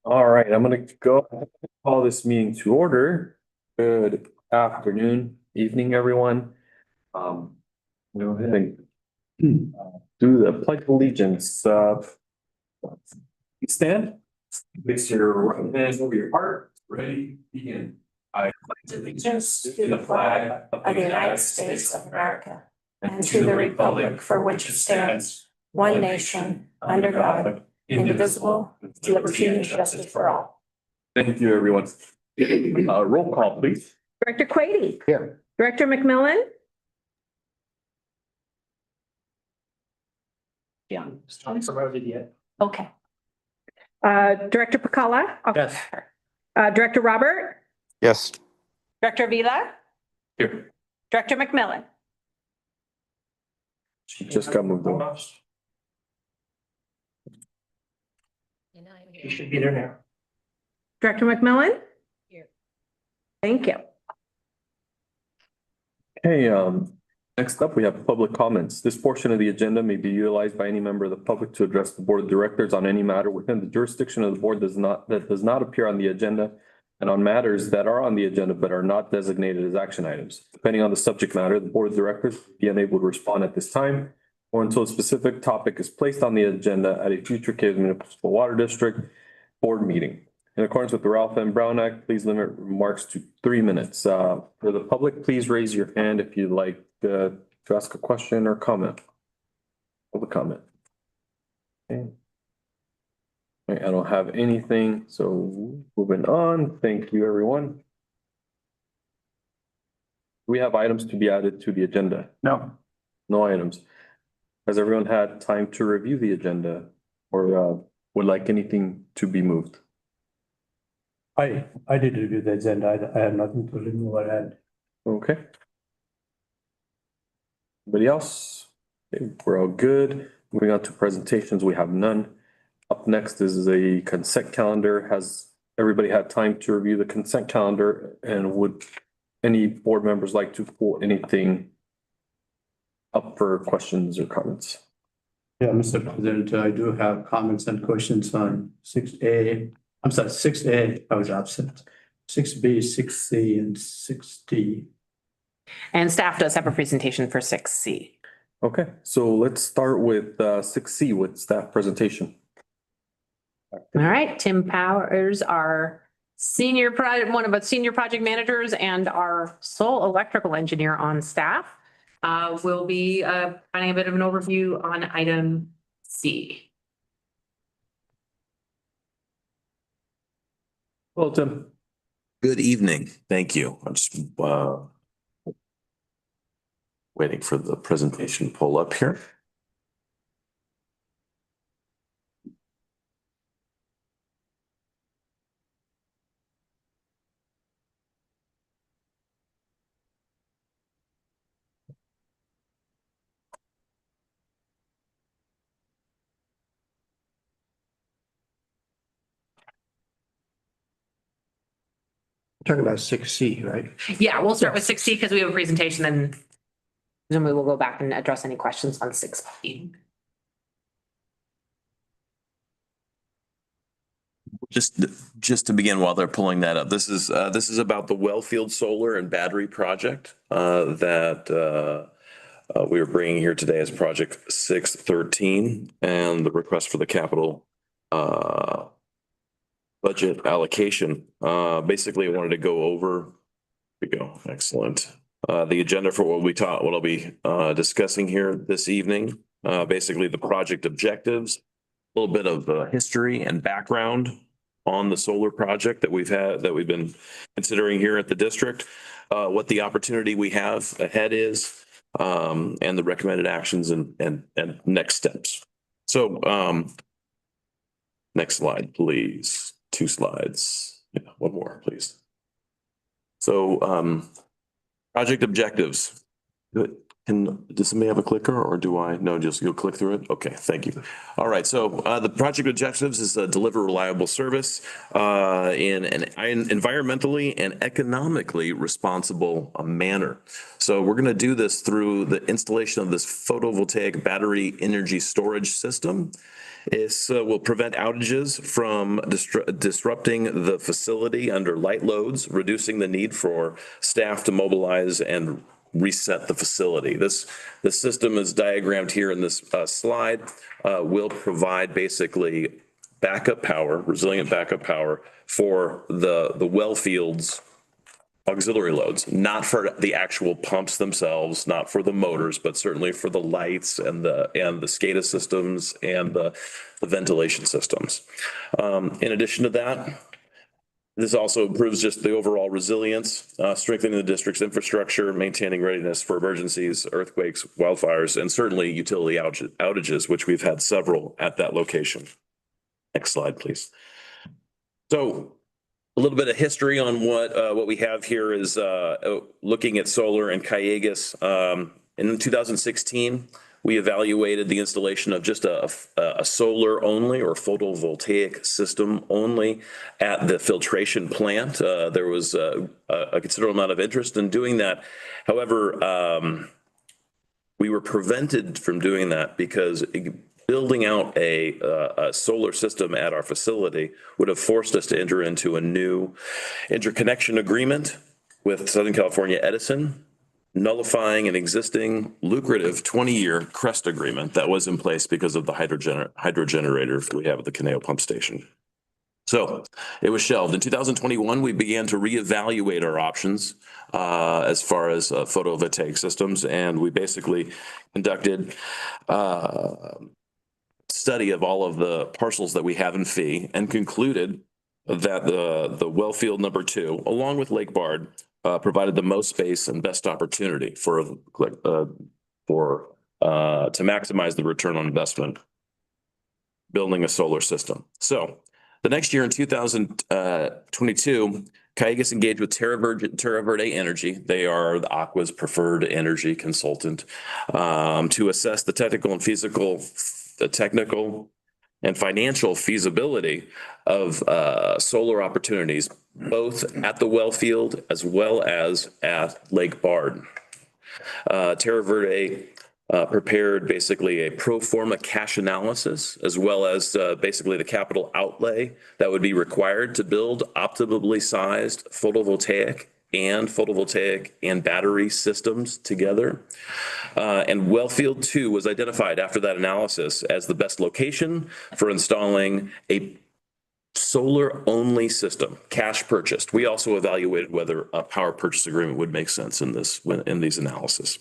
All right, I'm gonna call this meeting to order. Good afternoon, evening, everyone. Go ahead and do the pledge of allegiance. Stand. Place your right hand over your heart. Ready, begin. I pledge allegiance to the flag of the United States of America and to the republic for which it stands, one nation, under God, indivisible, with liberty and justice for all. Thank you, everyone. Roll call, please. Director Quady. Here. Director McMillan. Yeah, it's not promoted yet. Okay. Director Pacala. Yes. Director Robert. Yes. Director Vila. Here. Director McMillan. She just got moved over. You should be there now. Director McMillan. Here. Thank you. Okay, next up, we have public comments. This portion of the agenda may be utilized by any member of the public to address the board of directors on any matter within the jurisdiction of the board that does not appear on the agenda, and on matters that are on the agenda but are not designated as action items. Depending on the subject matter, the board of directors will be unable to respond at this time or until a specific topic is placed on the agenda at a future Calleguas Municipal Water District board meeting. In accordance with the Ralph M. Brown Act, please limit remarks to 3 minutes. For the public, please raise your hand if you'd like to ask a question or comment. Public comment. Okay. Okay, I don't have anything, so moving on. Thank you, everyone. We have items to be added to the agenda. No. No items. Has everyone had time to review the agenda or would like anything to be moved? I did review the agenda. I have nothing to remove or add. Okay. Anybody else? Okay, we're all good. Moving on to presentations, we have none. Up next is a consent calendar. Has everybody had time to review the consent calendar, and would any board members like to pull anything up for questions or comments? Yeah, Mr. President, I do have comments and questions on 6A. I'm sorry, 6A, I was absent. 6B, 6C, and 6D. And staff does have a presentation for 6C. Okay, so let's start with 6C with staff presentation. All right, Tim Powers, our one of the senior project managers and our sole electrical engineer on staff, will be providing a bit of an overview on item C. Hello, Tim. Good evening. Thank you. I'm just waiting for the presentation to pull up here. Talking about 6C, right? Yeah, we'll start with 6C because we have a presentation, and then we will go back and address any questions on 6B. Just to begin, while they're pulling that up, this is about the Wellfield Solar and Battery Project that we are bringing here today as project 613, and the request for the capital budget allocation. Basically, I wanted to go over. Here we go. Excellent. The agenda for what I'll be discussing here this evening. Basically, the project objectives, a little bit of history and background on the solar project that we've been considering here at the district, what the opportunity we have ahead is, and the recommended actions and next steps. So, next slide, please. 2 slides. Yeah, one more, please. So, project objectives. Good. Does somebody have a clicker or do I? No, just you'll click through it? Okay, thank you. All right, so the project objectives is deliver reliable service in an environmentally and economically responsible manner. So we're gonna do this through the installation of this photovoltaic battery energy storage system. This will prevent outages from disrupting the facility under light loads, reducing the need for staff to mobilize and reset the facility. This system is diagrammed here in this slide, will provide basically backup power, resilient backup power for the well fields auxiliary loads, not for the actual pumps themselves, not for the motors, but certainly for the lights and the SCADA systems and the ventilation systems. In addition to that, this also improves just the overall resilience, strengthening the district's infrastructure, maintaining readiness for emergencies, earthquakes, wildfires, and certainly utility outages, which we've had several at that location. Next slide, please. So a little bit of history on what we have here is looking at solar in Calleguas. In 2016, we evaluated the installation of just a solar only or photovoltaic system only at the filtration plant. There was a considerable amount of interest in doing that. However, we were prevented from doing that because building out a solar system at our facility would have forced us to enter into a new interconnection agreement with Southern California Edison, nullifying an existing lucrative 20-year CREST agreement that was in place because of the hydro generator we have at the Caneo pump station. So it was shelved. In 2021, we began to reevaluate our options as far as photovoltaic systems, and we basically conducted study of all of the parcels that we have in fee and concluded that the well field number 2, along with Lake Bard, provided the most space and best opportunity to maximize the return on investment building a solar system. So the next year in 2022, Calleguas engaged with Terra Verde Energy. They are the Aqua's preferred energy consultant to assess the technical and financial feasibility of solar opportunities, both at the well field as well as at Lake Bard. Terra Verde prepared basically a pro forma cash analysis, as well as basically the capital outlay that would be required to build optimally sized photovoltaic and battery systems together. And Wellfield 2 was identified after that analysis as the best location for installing a solar-only system, cash purchased. We also evaluated whether a power purchase agreement would make sense in these analysis.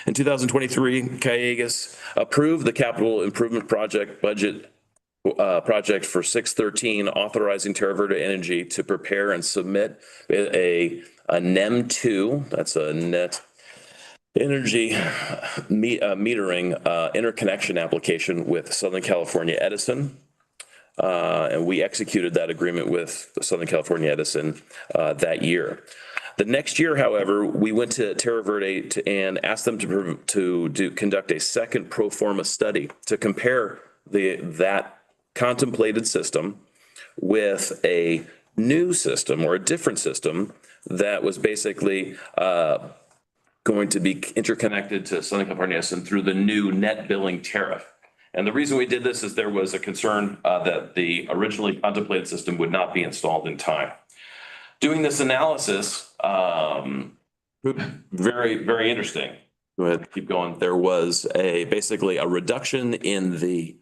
In 2023, Calleguas approved the capital improvement project budget project for 613, authorizing Terra Verde Energy to prepare and submit a NEM 2, that's a net energy metering interconnection application with Southern California Edison. And we executed that agreement with Southern California Edison that year. The next year, however, we went to Terra Verde and asked them to conduct a second pro forma study to compare that contemplated system with a new system or a different system that was basically going to be interconnected to Southern California Edison through the new net billing tariff. And the reason we did this is there was a concern that the originally contemplated system would not be installed in time. Doing this analysis proved very, very interesting. Go ahead, keep going. There was basically a reduction in the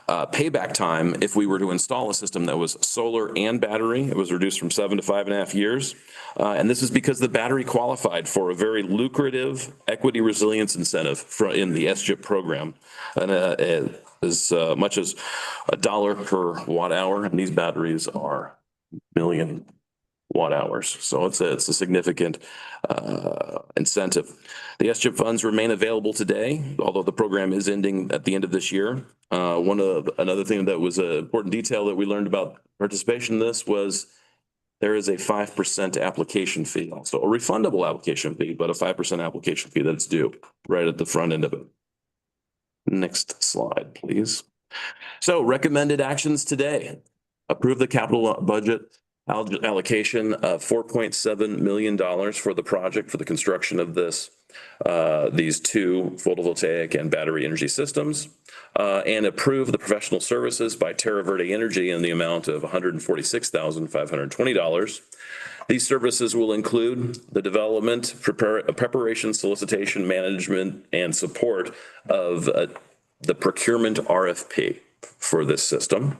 payback time if we were to install a system that was solar and battery. It was reduced from 7 to 5.5 years. And this is because the battery qualified for a very lucrative equity resilience incentive in the SGIP program. And as much as $1 per watt hour, and these batteries are million watt hours. So it's a significant incentive. The SGIP funds remain available today, although the program is ending at the end of this year. Another thing that was an important detail that we learned about participation in this was there is a 5% application fee, also a refundable application fee, but a 5% application fee that's due right at the front end of it. Next slide, please. So recommended actions today. Approve the capital budget allocation of $4.7 million for the project for the construction of these two photovoltaic and battery energy systems, and approve the professional services by Terra Verde Energy in the amount of $146,520. These services will include the development, preparation, solicitation, management, and support of the procurement RFP for this system.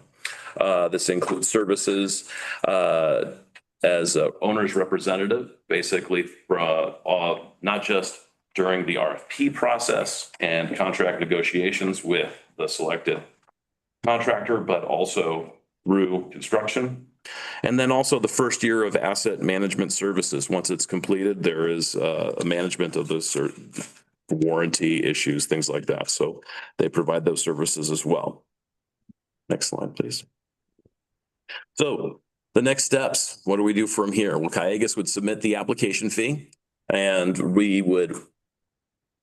This includes services as a owner's representative, basically not just during the RFP process and contract negotiations with the selected contractor, but also through construction. And then also the first year of asset management services. Once it's completed, there is a management of those warranty issues, things like that. So they provide those services as well. Next slide, please. So the next steps, what do we do from here? Well, Calleguas would submit the application fee and we would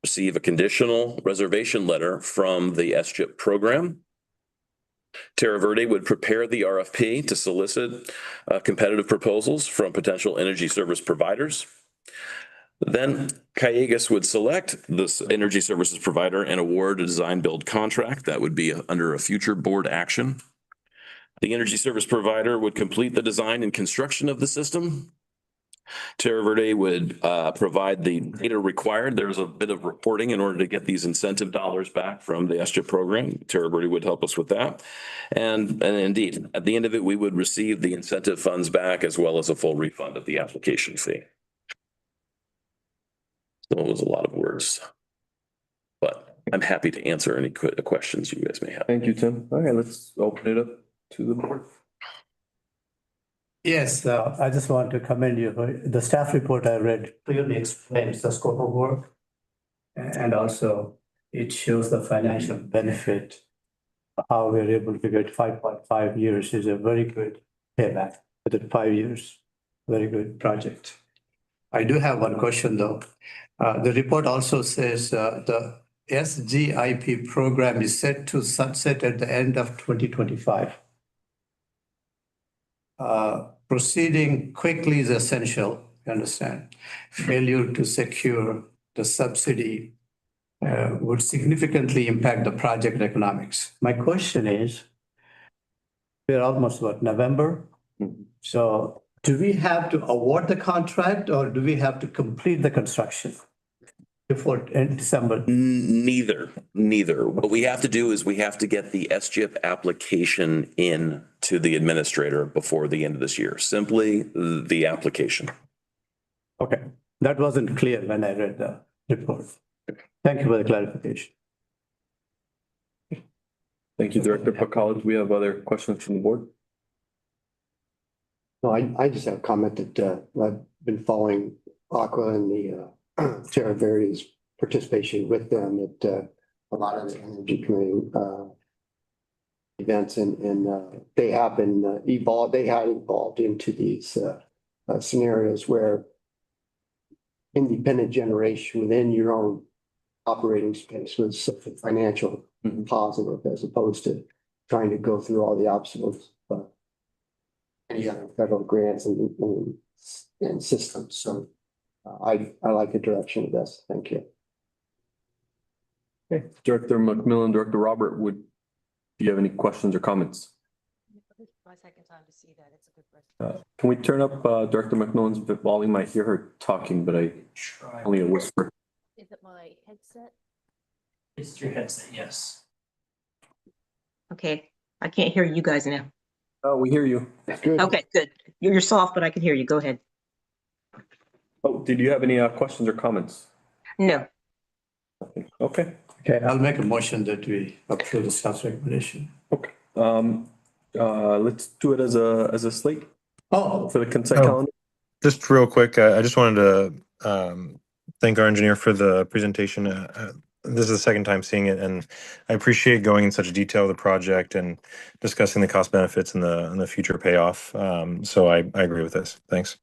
receive a conditional reservation letter from the SCHIP program. Terra Verde would prepare the RFP to solicit competitive proposals from potential energy service providers. Then Calleguas would select this energy services provider and award a design build contract that would be under a future board action. The energy service provider would complete the design and construction of the system. Terra Verde would provide the data required. There's a bit of reporting in order to get these incentive dollars back from the SCHIP program. Terra Verde would help us with that. And indeed, at the end of it, we would receive the incentive funds back as well as a full refund of the application fee. So it was a lot of words, but I'm happy to answer any questions you guys may have. Thank you, Tim. Okay, let's open it up to the board. Yes, I just want to commend you. The staff report I read clearly explains the scope of work. And also it shows the financial benefit. How we're able to get 5.5 years is a very good payback within 5 years. Very good project. I do have one question though. The report also says the SGIP program is set to sunset at the end of 2025. Proceeding quickly is essential, you understand. Failure to secure the subsidy would significantly impact the project economics. My question is, we're almost November? So do we have to award the contract or do we have to complete the construction before in December? Neither. What we have to do is we have to get the SCHIP application in to the administrator before the end of this year. Simply the application. Okay, that wasn't clear when I read the report. Thank you for the clarification. Thank you, Director Pacala. Do we have other questions from the board? No, I just have a comment that I've been following Aqua and the Terra Verde's participation with them at a lot of the energy committee events, and they have been evolved into these scenarios where independent generation within your own operating space was such a financial positive as opposed to trying to go through all the obstacles of any other federal grants and systems. So I like the direction of this. Thank you. Okay, Director McMillan, Director Robert, do you have any questions or comments? My second time to see that. It's a good question. Can we turn up Director McMillan's volume? I hear her talking, but only a whisper. Is it my headset? It's your headset, yes. Okay, I can't hear you guys now. Oh, we hear you. Good. Okay, good. You're soft, but I can hear you. Go ahead. Oh, did you have any questions or comments? No. Okay. Okay, I'll make a motion that we approve the staff's recommendation. Okay. Let's do it as a slate Oh, for the consent calendar. Just real quick, I just wanted to thank our engineer for the presentation. this is the second time seeing it, and I appreciate going in such detail with the project and discussing the cost benefits and the future payoff. So I agree with this. Thanks.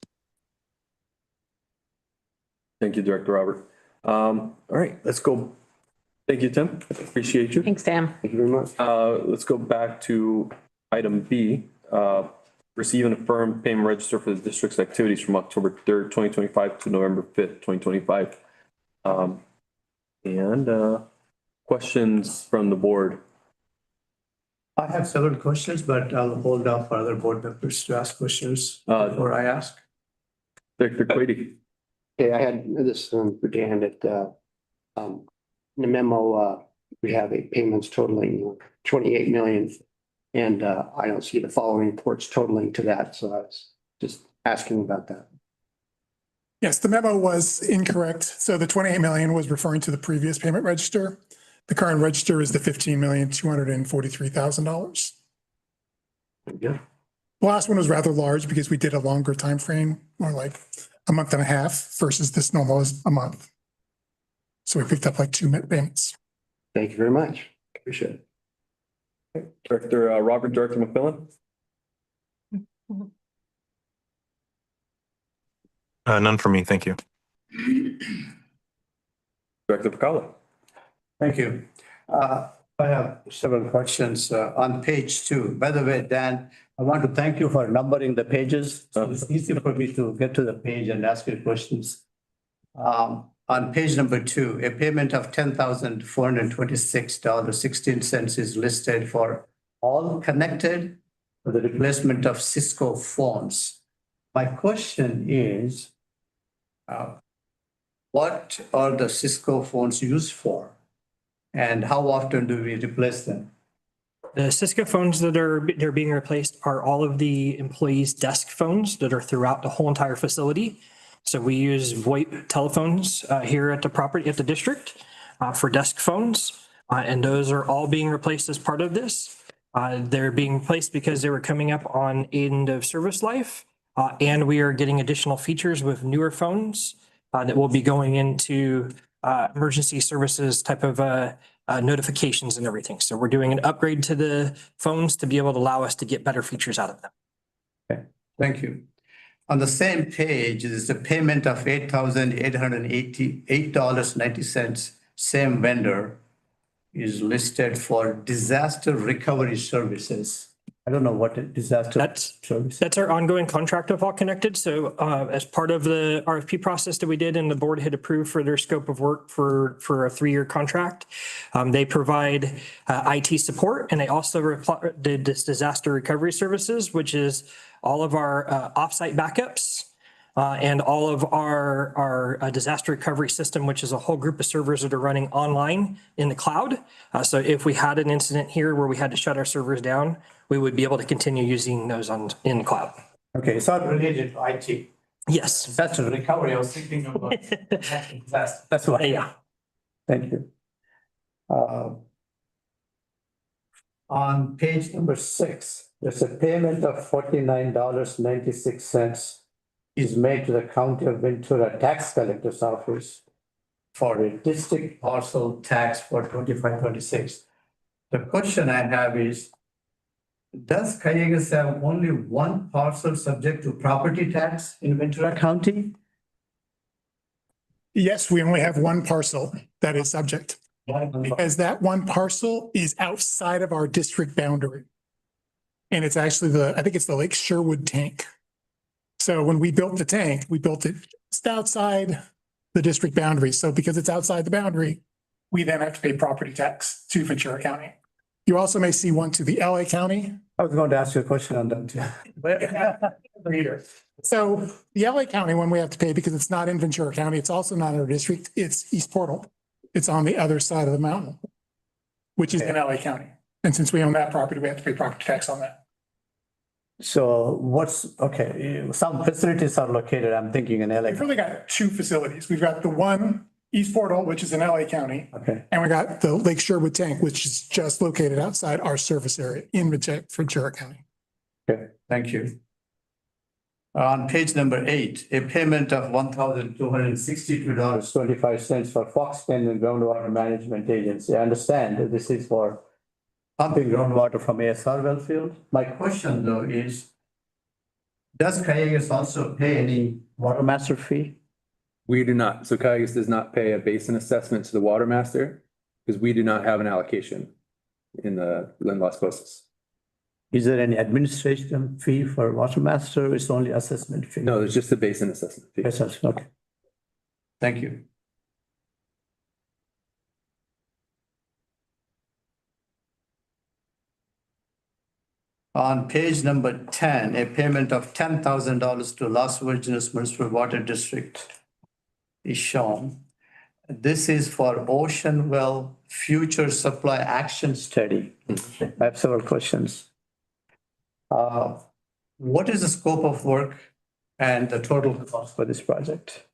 Thank you, Director Robert. All right, let's go. Thank you, Tim. Appreciate you. Thanks, Sam. Thank you very much. Let's go back to item B. Receive and affirm payment register for the district's activities from October 3rd, 2025 to November 5th, 2025. And questions from the board. I have several questions, but I'll hold off for other board members to ask questions before I ask. Director Quady. Okay, I had this for Dan at in the memo, we have a payments totaling 28 million. And I don't see the following reports totaling to that, so I was just asking about that. Yes, the memo was incorrect. So the 28 million was referring to the previous payment register. The current register is the $15,243,000. Yeah. The last one was rather large because we did a longer time frame, more like a month and a half versus this normal is a month. So we picked up like 2 payments. Thank you very much. Appreciate it. Director Robert, Director McMillan. None for me. Thank you. Director Pacala. Thank you. I have several questions on page 2. By the way, Dan, I want to thank you for numbering the pages. So it's easy for me to get to the page and ask you questions. On page number 2, a payment of $10,426.16 is listed for all connected for the replacement of Cisco phones. My question is, what are the Cisco phones used for? And how often do we replace them? The Cisco phones they're being replaced are all of the employees' desk phones that are throughout the whole entire facility. So we use VoIP telephones here at the district for desk phones. And those are all being replaced as part of this. They're being replaced because they were coming up on end of service life. And we are getting additional features with newer phones that will be going into emergency services type of notifications and everything. So we're doing an upgrade to the phones to be able to allow us to get better features out of them. Okay, thank you. On the same page is the payment of $8,888.90. Same vendor is listed for disaster recovery services. I don't know what disaster service. That's our ongoing contract with All Connected. So as part of the RFP process that we did and the board had approved for their scope of work for a 3-year contract, they provide IT support, and they also did this disaster recovery services, which is all of our offsite backups and all of our disaster recovery system, which is a whole group of servers that are running online in the cloud. So if we had an incident here where we had to shut our servers down, we would be able to continue using those in the cloud. Okay, it's not related to IT. Yes. Disaster recovery, I was thinking about disaster. That's why. Yeah. Thank you. On page number 6, there's a payment of $49.96 is made to the County of Ventura Tax Collector's Office for a district parcel tax for 25-26. The question I have is, does Calleguas have only one parcel subject to property tax in Ventura County? Yes, we only have one parcel that is subject, because that one parcel is outside of our district boundary. And it's actually I think it's the Lake Sherwood tank. So when we built the tank, we built it just outside the district boundary. So because it's outside the boundary, we then have to pay property tax to Ventura County. You also may see one to the LA County. I was going to ask you a question on that too. So the LA County one we have to pay because it's not in Ventura County. It's also not in our district. It's East Portal. It's on the other side of the mountain, which is in LA County. And since we own that property, we have to pay property tax on that. So some facilities are located, I'm thinking in LA. We've really got 2 facilities. We've got the one East Portal, which is in LA County. Okay. And we got the Lake Sherwood tank, which is just located outside our service area in Ventura County. Okay, thank you. On page number 8, a payment of $1,262.25 for Fox Canyon Groundwater Management Agency. I understand that this is for pumping groundwater from ASR well field. My question though is, does Calleguas also pay any water master fee? We do not. So Calleguas does not pay a basin assessment to the water master because we do not have an allocation in the Las Cosas. Is there any administration fee for water master? Or it's only assessment fee? No, there's just a basin assessment fee. Yes, sir. Okay. Thank you. On page number 10, a payment of $10,000 to Las Virgenes Municipal Water District is shown. This is for Ocean Well Future Supply Action Study. I have several questions. What is the scope of work and the total cost for this project?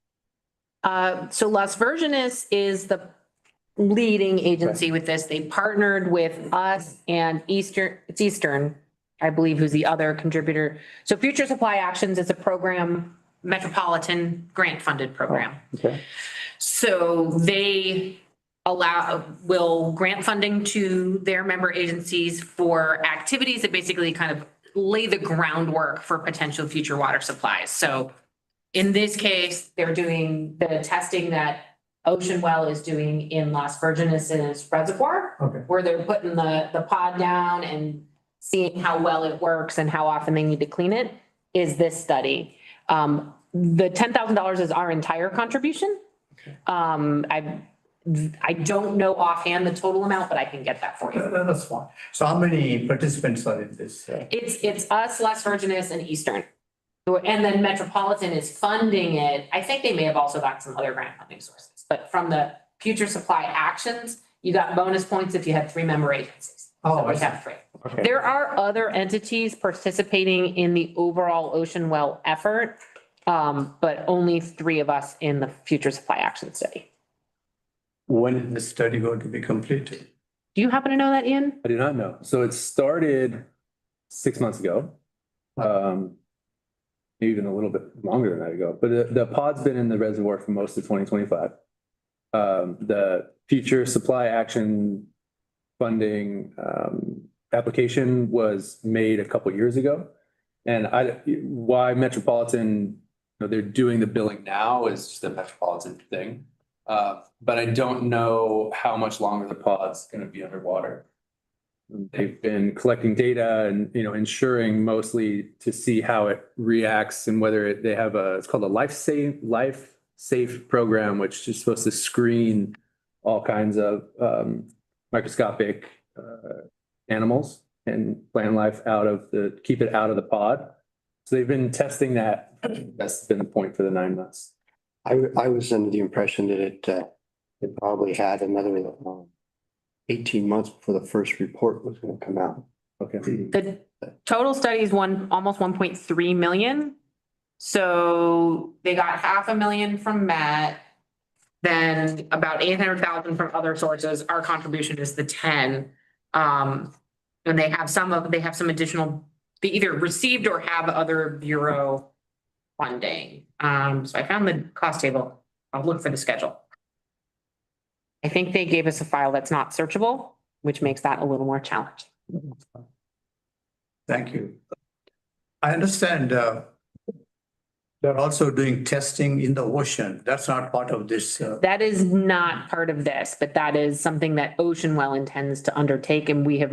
So Las Virgenes is the leading agency with this. They partnered with us and Eastern, I believe, who's the other contributor. So Future Supply Actions is a program, metropolitan grant funded program. Okay. So they will grant funding to their member agencies for activities that basically kind of lay the groundwork for potential future water supplies. So in this case, they're doing the testing that Ocean Well is doing in Las Virgenes Reservoir, Okay. where they're putting the pod down and seeing how well it works and how often they need to clean it, is this study. The $10,000 is our entire contribution. I don't know offhand the total amount, but I can get that for you. That's fine. So how many participants are in this? It's us, Las Virgenes and Eastern. And then Metropolitan is funding it. I think they may have also got some other grant funding sources, but from the Future Supply Actions, you got bonus points if you had 3 member agencies. So we have 3. Okay. There are other entities participating in the overall Ocean Well effort, but only 3 of us in the Future Supply Action Study. When is the study going to be completed? Do you happen to know that, Ian? I do not know. So it started 6 months ago. Even a little bit longer than that ago, but the pod's been in the reservoir for most of 2025. The Future Supply Action funding application was made a couple years ago. And why Metropolitan, they're doing the billing now is just a Metropolitan thing. But I don't know how much longer the pod's going to be underwater. They've been collecting data and, ensuring mostly to see how it reacts and whether they have it's called a life safe program, which is supposed to screen all kinds of microscopic animals and plant life keep it out of the pod. So they've been testing that. That's been the point for the 9 months. I was under the impression that it probably had another 18 months before the first report was going to come out. Okay. The total study is almost 1.3 million. So they got $500,000 from Matt, then about 800,000 from other sources. Our contribution is the 10. And they have some additional, they either received or have other bureau funding. So I found the cost table. I'll look for the schedule. I think they gave us a file that's not searchable, which makes that a little more challenging. Thank you. I understand they're also doing testing in the ocean. That's not part of this. That is not part of this, but that is something that Ocean Well intends to undertake, and we are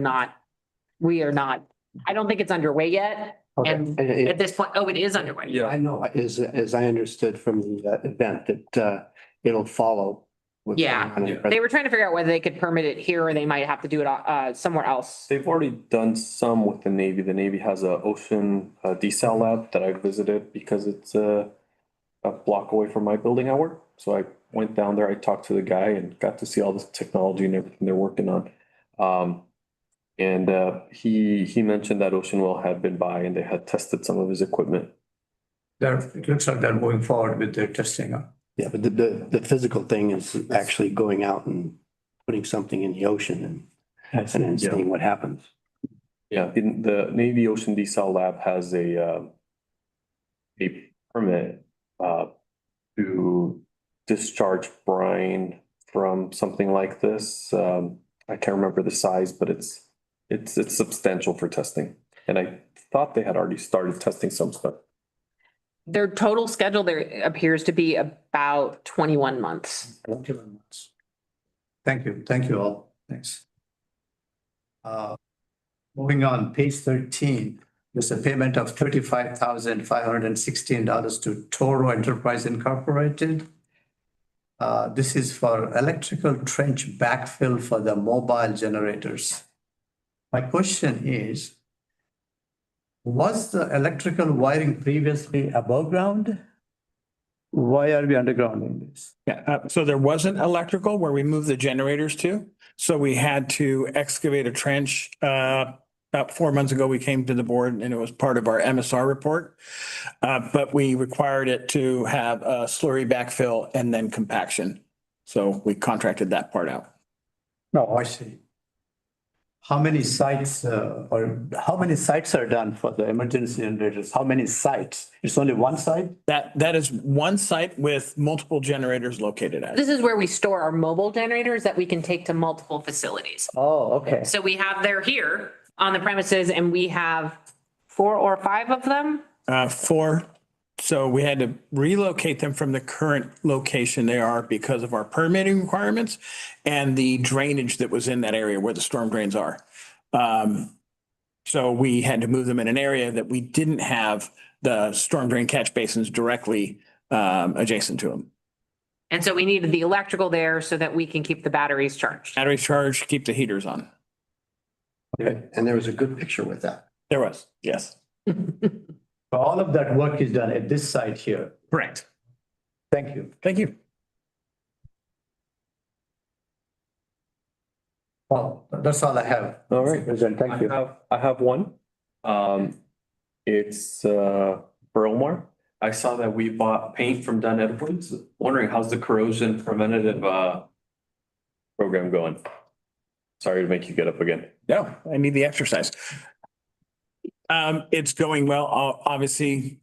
not, I don't think it's underway yet. Okay. And at this point, it is underway. Yeah. I know, as I understood from the event, that it'll follow. what's Yeah. going on in the They were trying to figure out whether they could permit it here or they might have to do it somewhere else. They've already done some with the Navy. The Navy has a ocean desal lab that I visited because it's a block away from my building I work. So I went down there, I talked to the guy and got to see all this technology and everything they're working on. He mentioned that Ocean Well had been by and they had tested some of his equipment. It looks like they're moving forward with their testing. Yeah, but the physical thing is actually going out and putting something in the ocean and then seeing what happens. Yeah, in the Navy Ocean Desal Lab has a a permit to discharge brine from something like this. I can't remember the size, but it's substantial for testing. And I thought they had already started testing some stuff. Their total schedule there appears to be about 21 months. Thank you all, thanks. Moving on, page 13, there's a payment of $35,516 to Toro Enterprise Incorporated. This is for electrical trench backfill for the mobile generators. My question is, was the electrical wiring previously above ground? Why are we undergrounding this? Yeah, so there wasn't electrical where we moved the generators to. So we had to excavate a trench. About 4 months ago, we came to the board and it was part of our MSR report. But we required it to have a slurry backfill and then compaction. So we contracted that part out. No, I see. How many sites are done for the emergency generators? How many sites? It's only one site? That is one site with multiple generators located at it. This is where we store our mobile generators that we can take to multiple facilities. Oh, okay. So they're here on the premises and we have 4 or 5 of them. 4. So we had to relocate them from the current location they are because of our permitting requirements and the drainage that was in that area where the storm drains are. So we had to move them in an area that we didn't have the storm drain catch basins directly adjacent to them. And so we needed the electrical there so that we can keep the batteries charged. Batteries charged, keep the heaters on. Okay, and there was a good picture with that. There was, yes. All of that work is done at this site here. Correct. Thank you. Thank you. Well, that's all I have. All right. President, thank you. I have one. It's for Omar. I saw that we bought paint from Dunn Edwards. Wondering how's the corrosion preventative program going? Sorry to make you get up again. No, I need the exercise. It's going well. Obviously,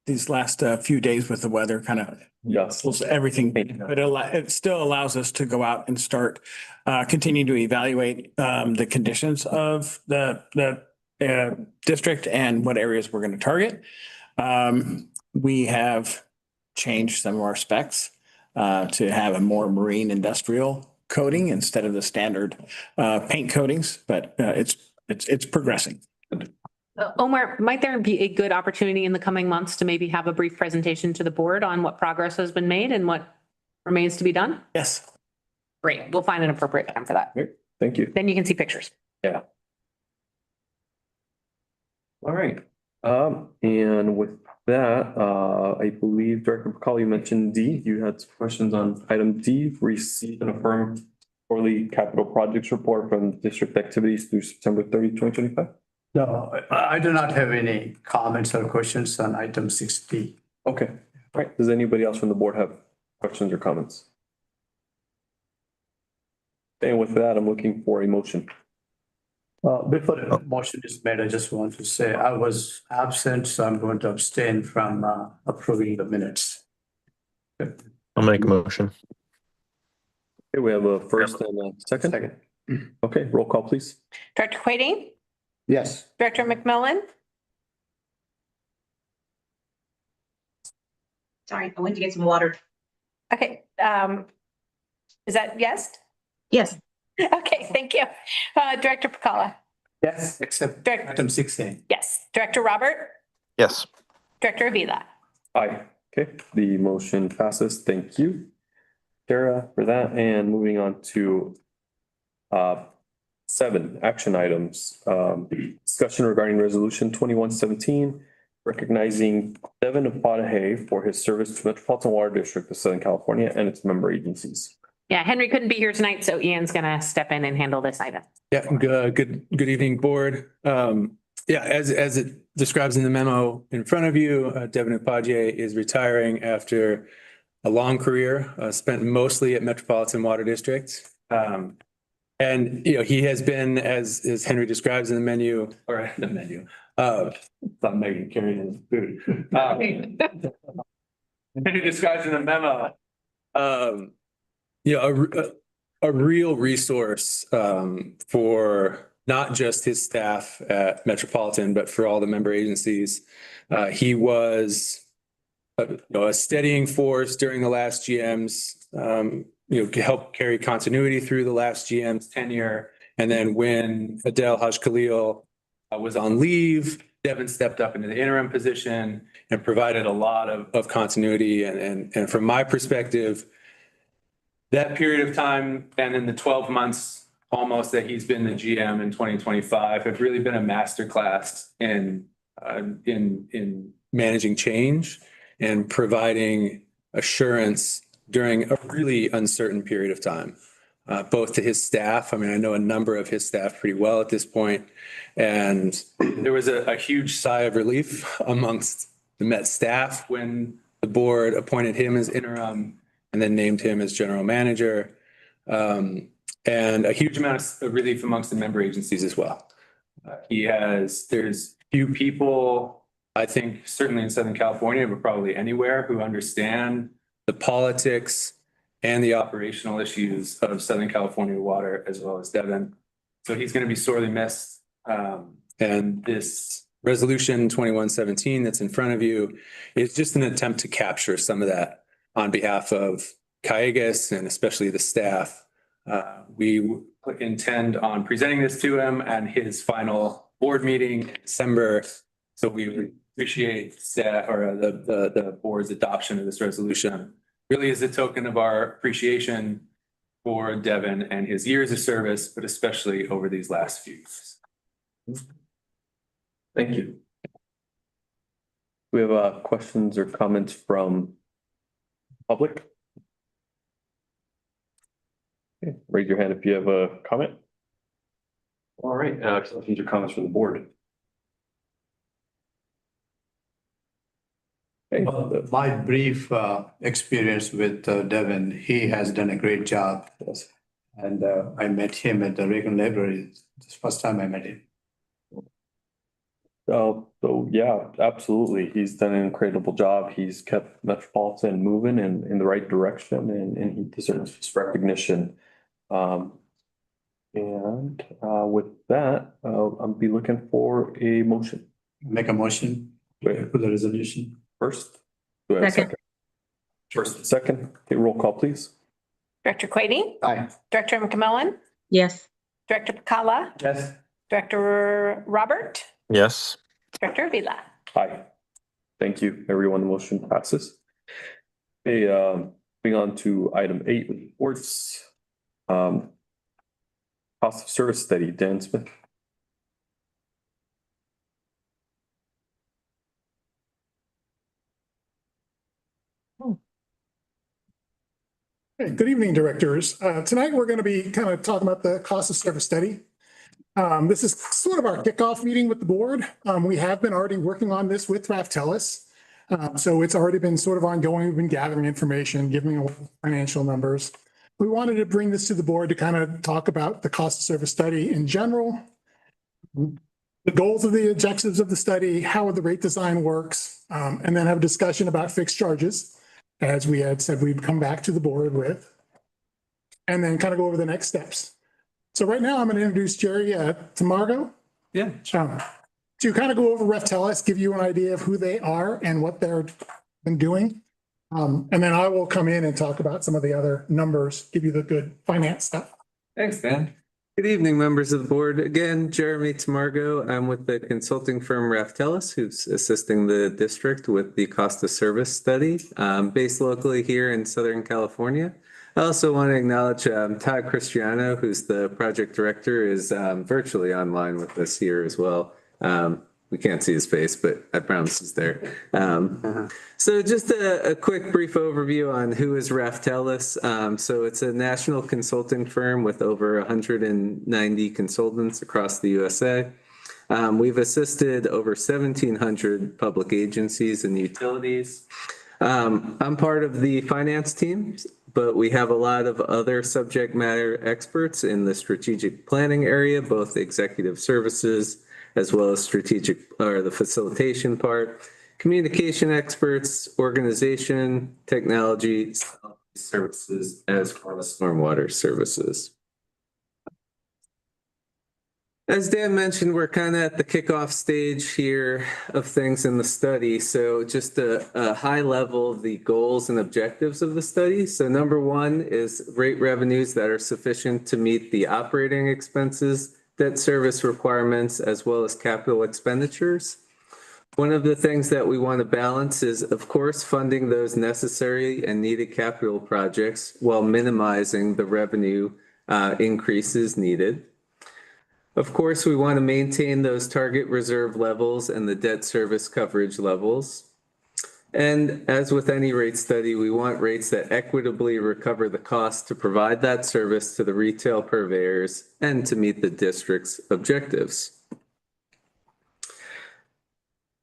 these last few days with the weather kind of Yes. everything, but it still allows us to go out and start continue to evaluate the conditions of the district and what areas we're going to target. We have changed some of our specs to have a more marine industrial coating instead of the standard paint coatings, but it's progressing. Omar, might there be a good opportunity in the coming months to maybe have a brief presentation to the board on what progress has been made and what remains to be done? Yes. Great. We'll find an appropriate time for that. Thank you. Then you can see pictures. Yeah. All right. And with that, I believe Director McCauley, you mentioned D. You had some questions on item D, receive and affirm quarterly capital projects report from district activities through September 30, 2025. No, I do not have any comments or questions on item 6B. Okay. All right. Does anybody else from the board have questions or comments? And with that, I'm looking for a motion. Before the motion is made, I just want to say I was absent, so I'm going to abstain from approving the minutes. I'll make a motion. Okay, we have a first and a second. Okay, roll call, please. Director Quading? Yes. Director McMillan? Sorry, I went to get some water. Okay, is that yes? Yes. Okay, thank you. Director Pacala? Yes, except item 6A. Yes. Director Robert? Yes. Director Avila? Aye. Okay, the motion passes. Thank you, Sarah, for that. And moving on to 7 action items. Discussion regarding resolution 2117, recognizing Devin Apadahay for his service to Metropolitan Water District of Southern California and its member agencies. Yeah, Henry couldn't be here tonight, so Ian's gonna step in and handle this item. Yeah, good evening, board. Yeah, as it describes in the memo in front of you, Devin Apadahay is retiring after a long career, spent mostly at Metropolitan Water District. And, he has been, as Henry describes in the menu, or the menu, thought Megan carried his food. Henry describes in the memo, a real resource, for not just his staff at Metropolitan, but for all the member agencies. He was a steadying force during the last GM's, help carry continuity through the last GM's tenure. And then when Adel Haj Khalil was on leave, Devin stepped up into the interim position and provided a lot of continuity. And from my perspective, that period of time and then the 12 months almost that he's been the GM in 2025 have really been a masterclass in managing change and providing assurance during a really uncertain period of time, both to his staff. I mean, I know a number of his staff pretty well at this point, and there was a huge sigh of relief amongst the Met staff when the board appointed him as interim and then named him as general manager, and a huge amount of relief amongst the member agencies as well. There's few people, I think, certainly in Southern California, but probably anywhere, who understand the politics and the operational issues of Southern California water, as well as Devin. So he's going to be sorely missed. And this resolution 2117 that's in front of you is just an attempt to capture some of that on behalf of Calleguas and especially the staff. We intend on presenting this to him and his final board meeting in December. So we appreciate the board's adoption of this resolution. Really is a token of our appreciation for Devin and his years of service, but especially over these last few years. Thank you. We have questions or comments from public? Okay, raise your hand if you have a comment. All right, questions or comments from the board? My brief experience with Devin, he has done a great job. And I met him at the Reagan Library. This first time I met him. So yeah, absolutely. He's done an incredible job. He's kept Metropolitan moving in the right direction, and he deserves his recognition. With that, I'll be looking for a motion. Make a motion for the resolution. First. Do I have a Second. First and second. Okay, roll call, please. Director Quady? Aye. Director McMillan? Yes. Director Pacala? Yes. Director Robert? Yes. Director Avila? Aye. Thank you, everyone. The motion passes. Okay, moving on to item 8, reports. Cost of service study, Dan Smith. Hey, good evening, directors. Tonight, we're going to be kind of talking about the cost of service study. This is sort of our kickoff meeting with the board. We have been already working on this with Raftellus. So it's already been sort of ongoing. We've been gathering information, giving away financial numbers. We wanted to bring this to the board to kind of talk about the cost of service study in general, the goals of the objectives of the study, how the rate design works, and then have a discussion about fixed charges, as we had said we'd come back to the board with, and then kind of go over the next steps. So right now I'm going to introduce Jerry Tamargo. Yeah. To kind of go over Raftellus, give you an idea of who they are and what they're been doing. And then I will come in and talk about some of the other numbers, give you the good finance stuff. Thanks, Dan. Good evening, members of the board. Again, Jeremy Tamargo. I'm with the consulting firm Raftellus, who's assisting the district with the cost of service study, based locally here in Southern California. I also want to acknowledge Todd Cristiano, who's the project director, is virtually online with us here as well. We can't see his face, but I promise he's there. So just a quick brief overview on who is Raftellus. So it's a national consulting firm with over 190 consultants across the USA. We've assisted over 1,700 public agencies and utilities. I'm part of the finance team, but we have a lot of other subject matter experts in the strategic planning area, both executive services as well as strategic or the facilitation part, communication experts, organization, technology, services, as well as stormwater services. As Dan mentioned, we're kind of at the kickoff stage here of things in the study. So just a high level of the goals and objectives of the study. So number one is rate revenues that are sufficient to meet the operating expenses, debt service requirements, as well as capital expenditures. One of the things that we want to balance is, of course, funding those necessary and needed capital projects while minimizing the revenue increases needed. Of course, we want to maintain those target reserve levels and the debt service coverage levels. And as with any rate study, we want rates that equitably recover the cost to provide that service to the retail purveyors and to meet the district's objectives.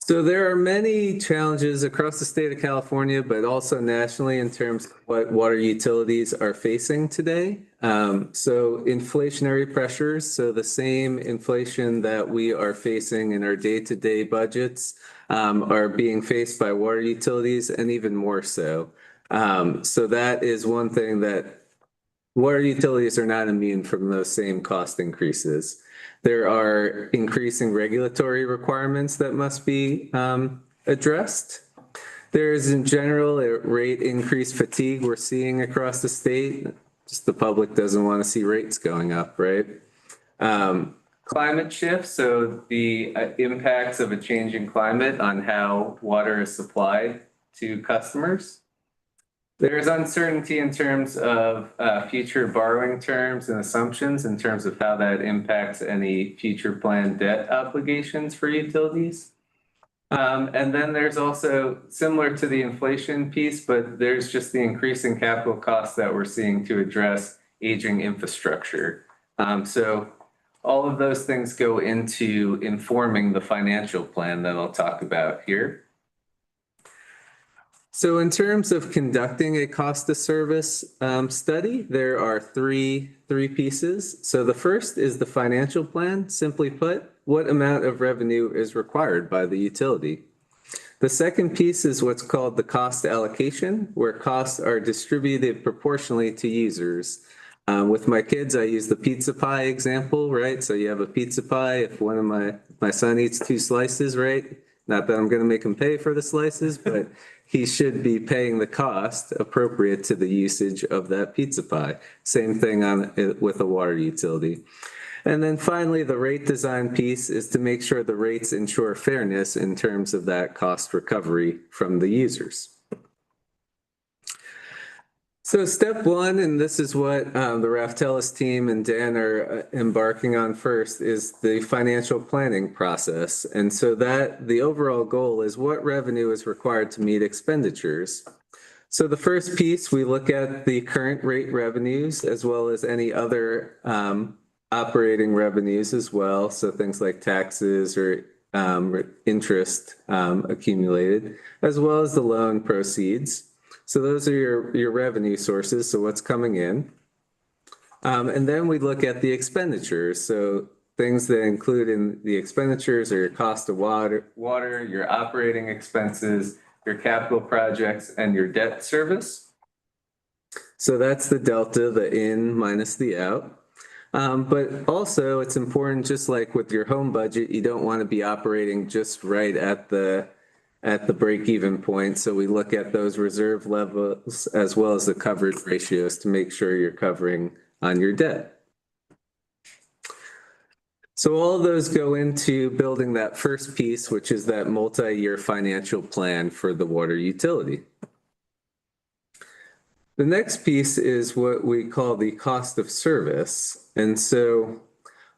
So there are many challenges across the state of California, but also nationally in terms of what water utilities are facing today. So inflationary pressures, so the same inflation that we are facing in our day-to-day budgets are being faced by water utilities, and even more so. So that is one thing that water utilities are not immune from those same cost increases. There are increasing regulatory requirements that must be addressed. There is in general a rate increase fatigue we're seeing across the state. Just the public doesn't want to see rates going up, right? Climate shift, so the impacts of a changing climate on how water is supplied to customers. There's uncertainty in terms of future borrowing terms and assumptions in terms of how that impacts any future planned debt obligations for utilities. And then there's also, similar to the inflation piece, but there's just the increasing capital costs that we're seeing to address aging infrastructure. So all of those things go into informing the financial plan that I'll talk about here. So in terms of conducting a cost of service study, there are three pieces. So the first is the financial plan. Simply put, what amount of revenue is required by the utility? The second piece is what's called the cost allocation, where costs are distributed proportionally to users. With my kids, I use the pizza pie example, right? So you have a pizza pie. If one of my son eats 2 slices, right? Not that I'm going to make him pay for the slices, but he should be paying the cost appropriate to the usage of that pizza pie. Same thing with a water utility. And then finally, the rate design piece is to make sure the rates ensure fairness in terms of that cost recovery from the users. So step one, and this is what the Raftelis team and Dan are embarking on first, is the financial planning process. And so that the overall goal is what revenue is required to meet expenditures. So the first piece, we look at the current rate revenues as well as any other operating revenues as well. So things like taxes or interest accumulated, as well as the loan proceeds. So those are your revenue sources, so what's coming in. And then we look at the expenditures. So things that include in the expenditures are your cost of water, your operating expenses, your capital projects, and your debt service. So that's the delta, the in minus the out. But also it's important, just like with your home budget, you don't want to be operating just right at the break-even point. So we look at those reserve levels as well as the coverage ratios to make sure you're covering on your debt. So all of those go into building that first piece, which is that multi-year financial plan for the water utility. The next piece is what we call the cost of service. And so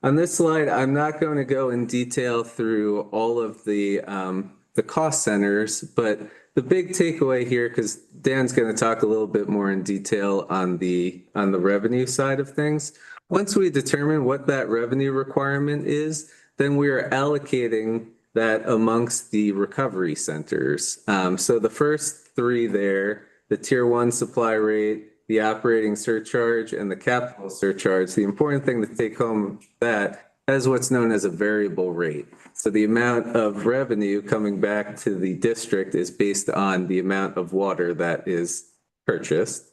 on this slide, I'm not going to go in detail through all of the cost centers, but the big takeaway here, because Dan's going to talk a little bit more in detail on the revenue side of things. Once we determine what that revenue requirement is, then we are allocating that amongst the recovery centers. So the first 3 there, the tier 1 supply rate, the operating surcharge and the capital surcharge, the important thing to take home that is what's known as a variable rate. So the amount of revenue coming back to the district is based on the amount of water that is purchased.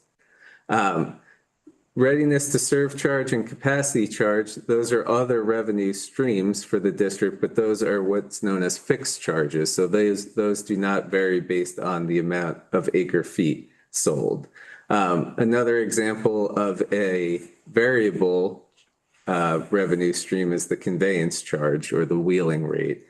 Readiness to serve charge and capacity charge, those are other revenue streams for the district, but those are what's known as fixed charges. So those do not vary based on the amount of acre feet sold. Another example of a variable revenue stream is the conveyance charge or the wheeling rate.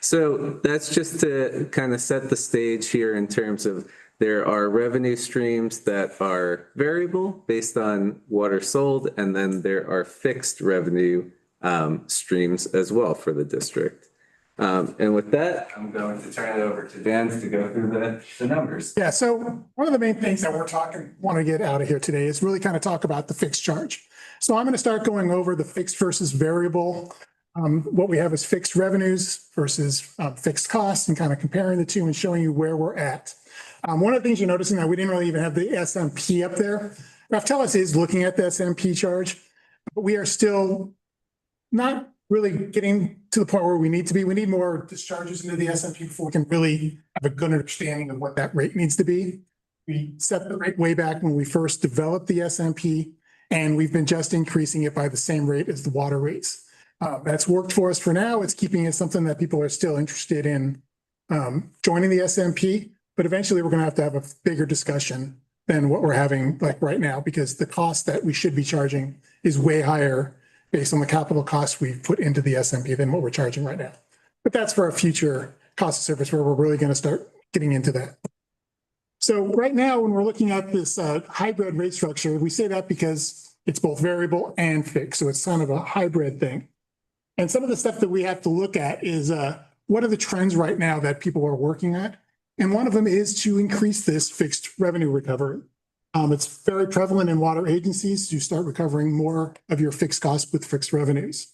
So that's just to kind of set the stage here in terms of there are revenue streams that are variable based on water sold, and then there are fixed revenue streams as well for the district. And with that, I'm going to turn it over to Dan to go through the numbers. Yeah, so one of the main things that want to get out of here today is really kind of talk about the fixed charge. So I'm going to start going over the fixed versus variable. What we have is fixed revenues versus fixed costs, and kind of comparing the two and showing you where we're at. One of the things you're noticing that we didn't really even have the SMP up there. Raftellus is looking at the SMP charge, but we are still not really getting to the point where we need to be. We need more discharges into the SMP before we can really have a good understanding of what that rate needs to be. We set the rate way back when we first developed the SMP, and we've been just increasing it by the same rate as the water rates. That's worked for us for now. It's keeping it something that people are still interested in joining the SMP, but eventually we're going to have a bigger discussion than what we're having like right now, because the cost that we should be charging is way higher based on the capital costs we've put into the SMP than what we're charging right now. But that's for a future cost of service where we're really going to start getting into that. So right now, when we're looking at this hybrid rate structure, we say that because it's both variable and fixed. So it's kind of a hybrid thing. And some of the stuff that we have to look at is what are the trends right now that people are working at? And one of them is to increase this fixed revenue recovery. It's very prevalent in water agencies to start recovering more of your fixed costs with fixed revenues.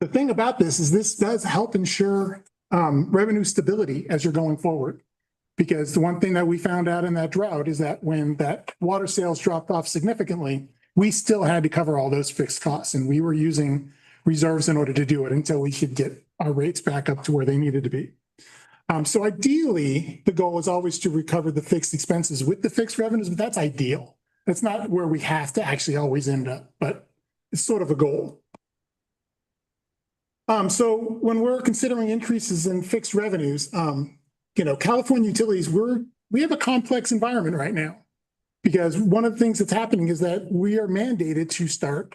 The thing about this is this does help ensure revenue stability as you're going forward. Because the one thing that we found out in that drought is that when that water sales dropped off significantly, we still had to cover all those fixed costs, and we were using reserves in order to do it until we could get our rates back up to where they needed to be. So ideally, the goal is always to recover the fixed expenses with the fixed revenues, but that's ideal. That's not where we have to actually always end up, but it's sort of a goal. So when we're considering increases in fixed revenues, California utilities, we have a complex environment right now, because one of the things that's happening is that we are mandated to start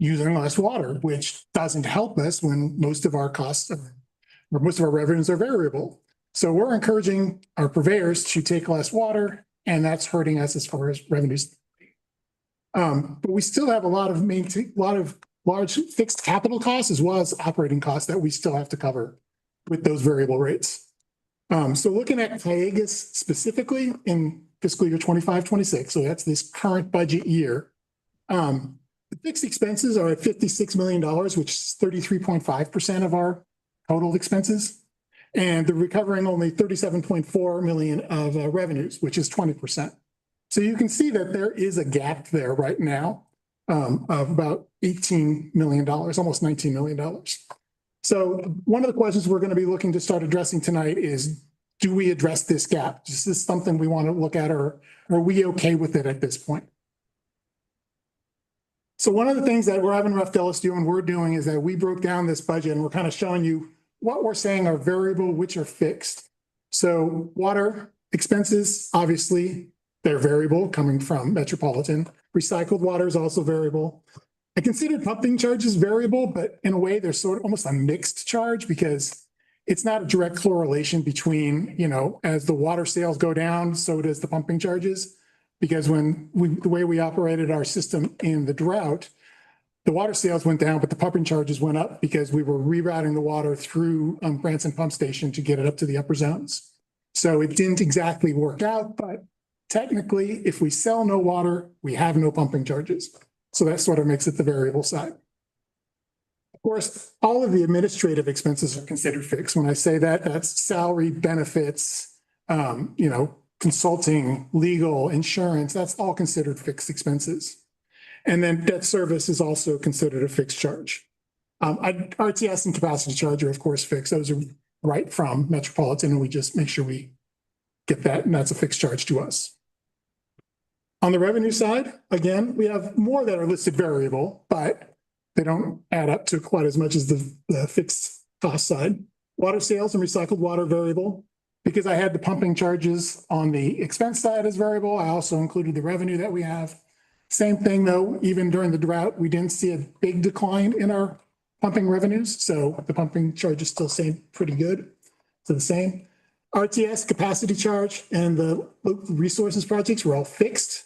using less water, which doesn't help us when most of our costs or most of our revenues are variable. So we're encouraging our purveyors to take less water, and that's hurting us as far as revenues. But we still have a lot of large fixed capital costs as well as operating costs that we still have to cover with those variable rates. So looking at Calleguas specifically in fiscal year 25-26, so that's this current budget year, the fixed expenses are at $56 million, which is 33.5% of our total expenses. And they're recovering only 37.4 million of revenues, which is 20%. So you can see that there is a gap there right now of about $18 million, almost $19 million. So one of the questions we're going to be looking to start addressing tonight is, do we address this gap? Is this something we want to look at, or are we okay with it at this point? So one of the things that we're having Raftellus do and we're doing is that we broke down this budget and we're kind of showing you what we're saying are variable, which are fixed. So water expenses, obviously, they're variable coming from Metropolitan. Recycled water is also variable. I consider pumping charges variable, but in a way, they're sort of almost a mixed charge, because it's not a direct correlation between, as the water sales go down, so does the pumping charges. Because the way we operated our system in the drought, the water sales went down, but the pumping charges went up because we were rerouting the water through Branson Pump Station to get it up to the upper zones. So it didn't exactly work out, but technically, if we sell no water, we have no pumping charges. So that sort of makes it the variable side. Of course, all of the administrative expenses are considered fixed. When I say that, that's salary, benefits, consulting, legal, insurance, that's all considered fixed expenses. And then debt service is also considered a fixed charge. RTS and capacity charge are of course fixed. Those are right from Metropolitan, and we just make sure we get that, and that's a fixed charge to us. On the revenue side, again, we have more that are listed variable, but they don't add up to quite as much as the fixed cost side. Water sales and recycled water variable. Because I had the pumping charges on the expense side as variable, I also included the revenue that we have. Same thing though, even during the drought, we didn't see a big decline in our pumping revenues. So the pumping charges still stayed pretty good. So the same. RTS capacity charge and the resources projects were all fixed.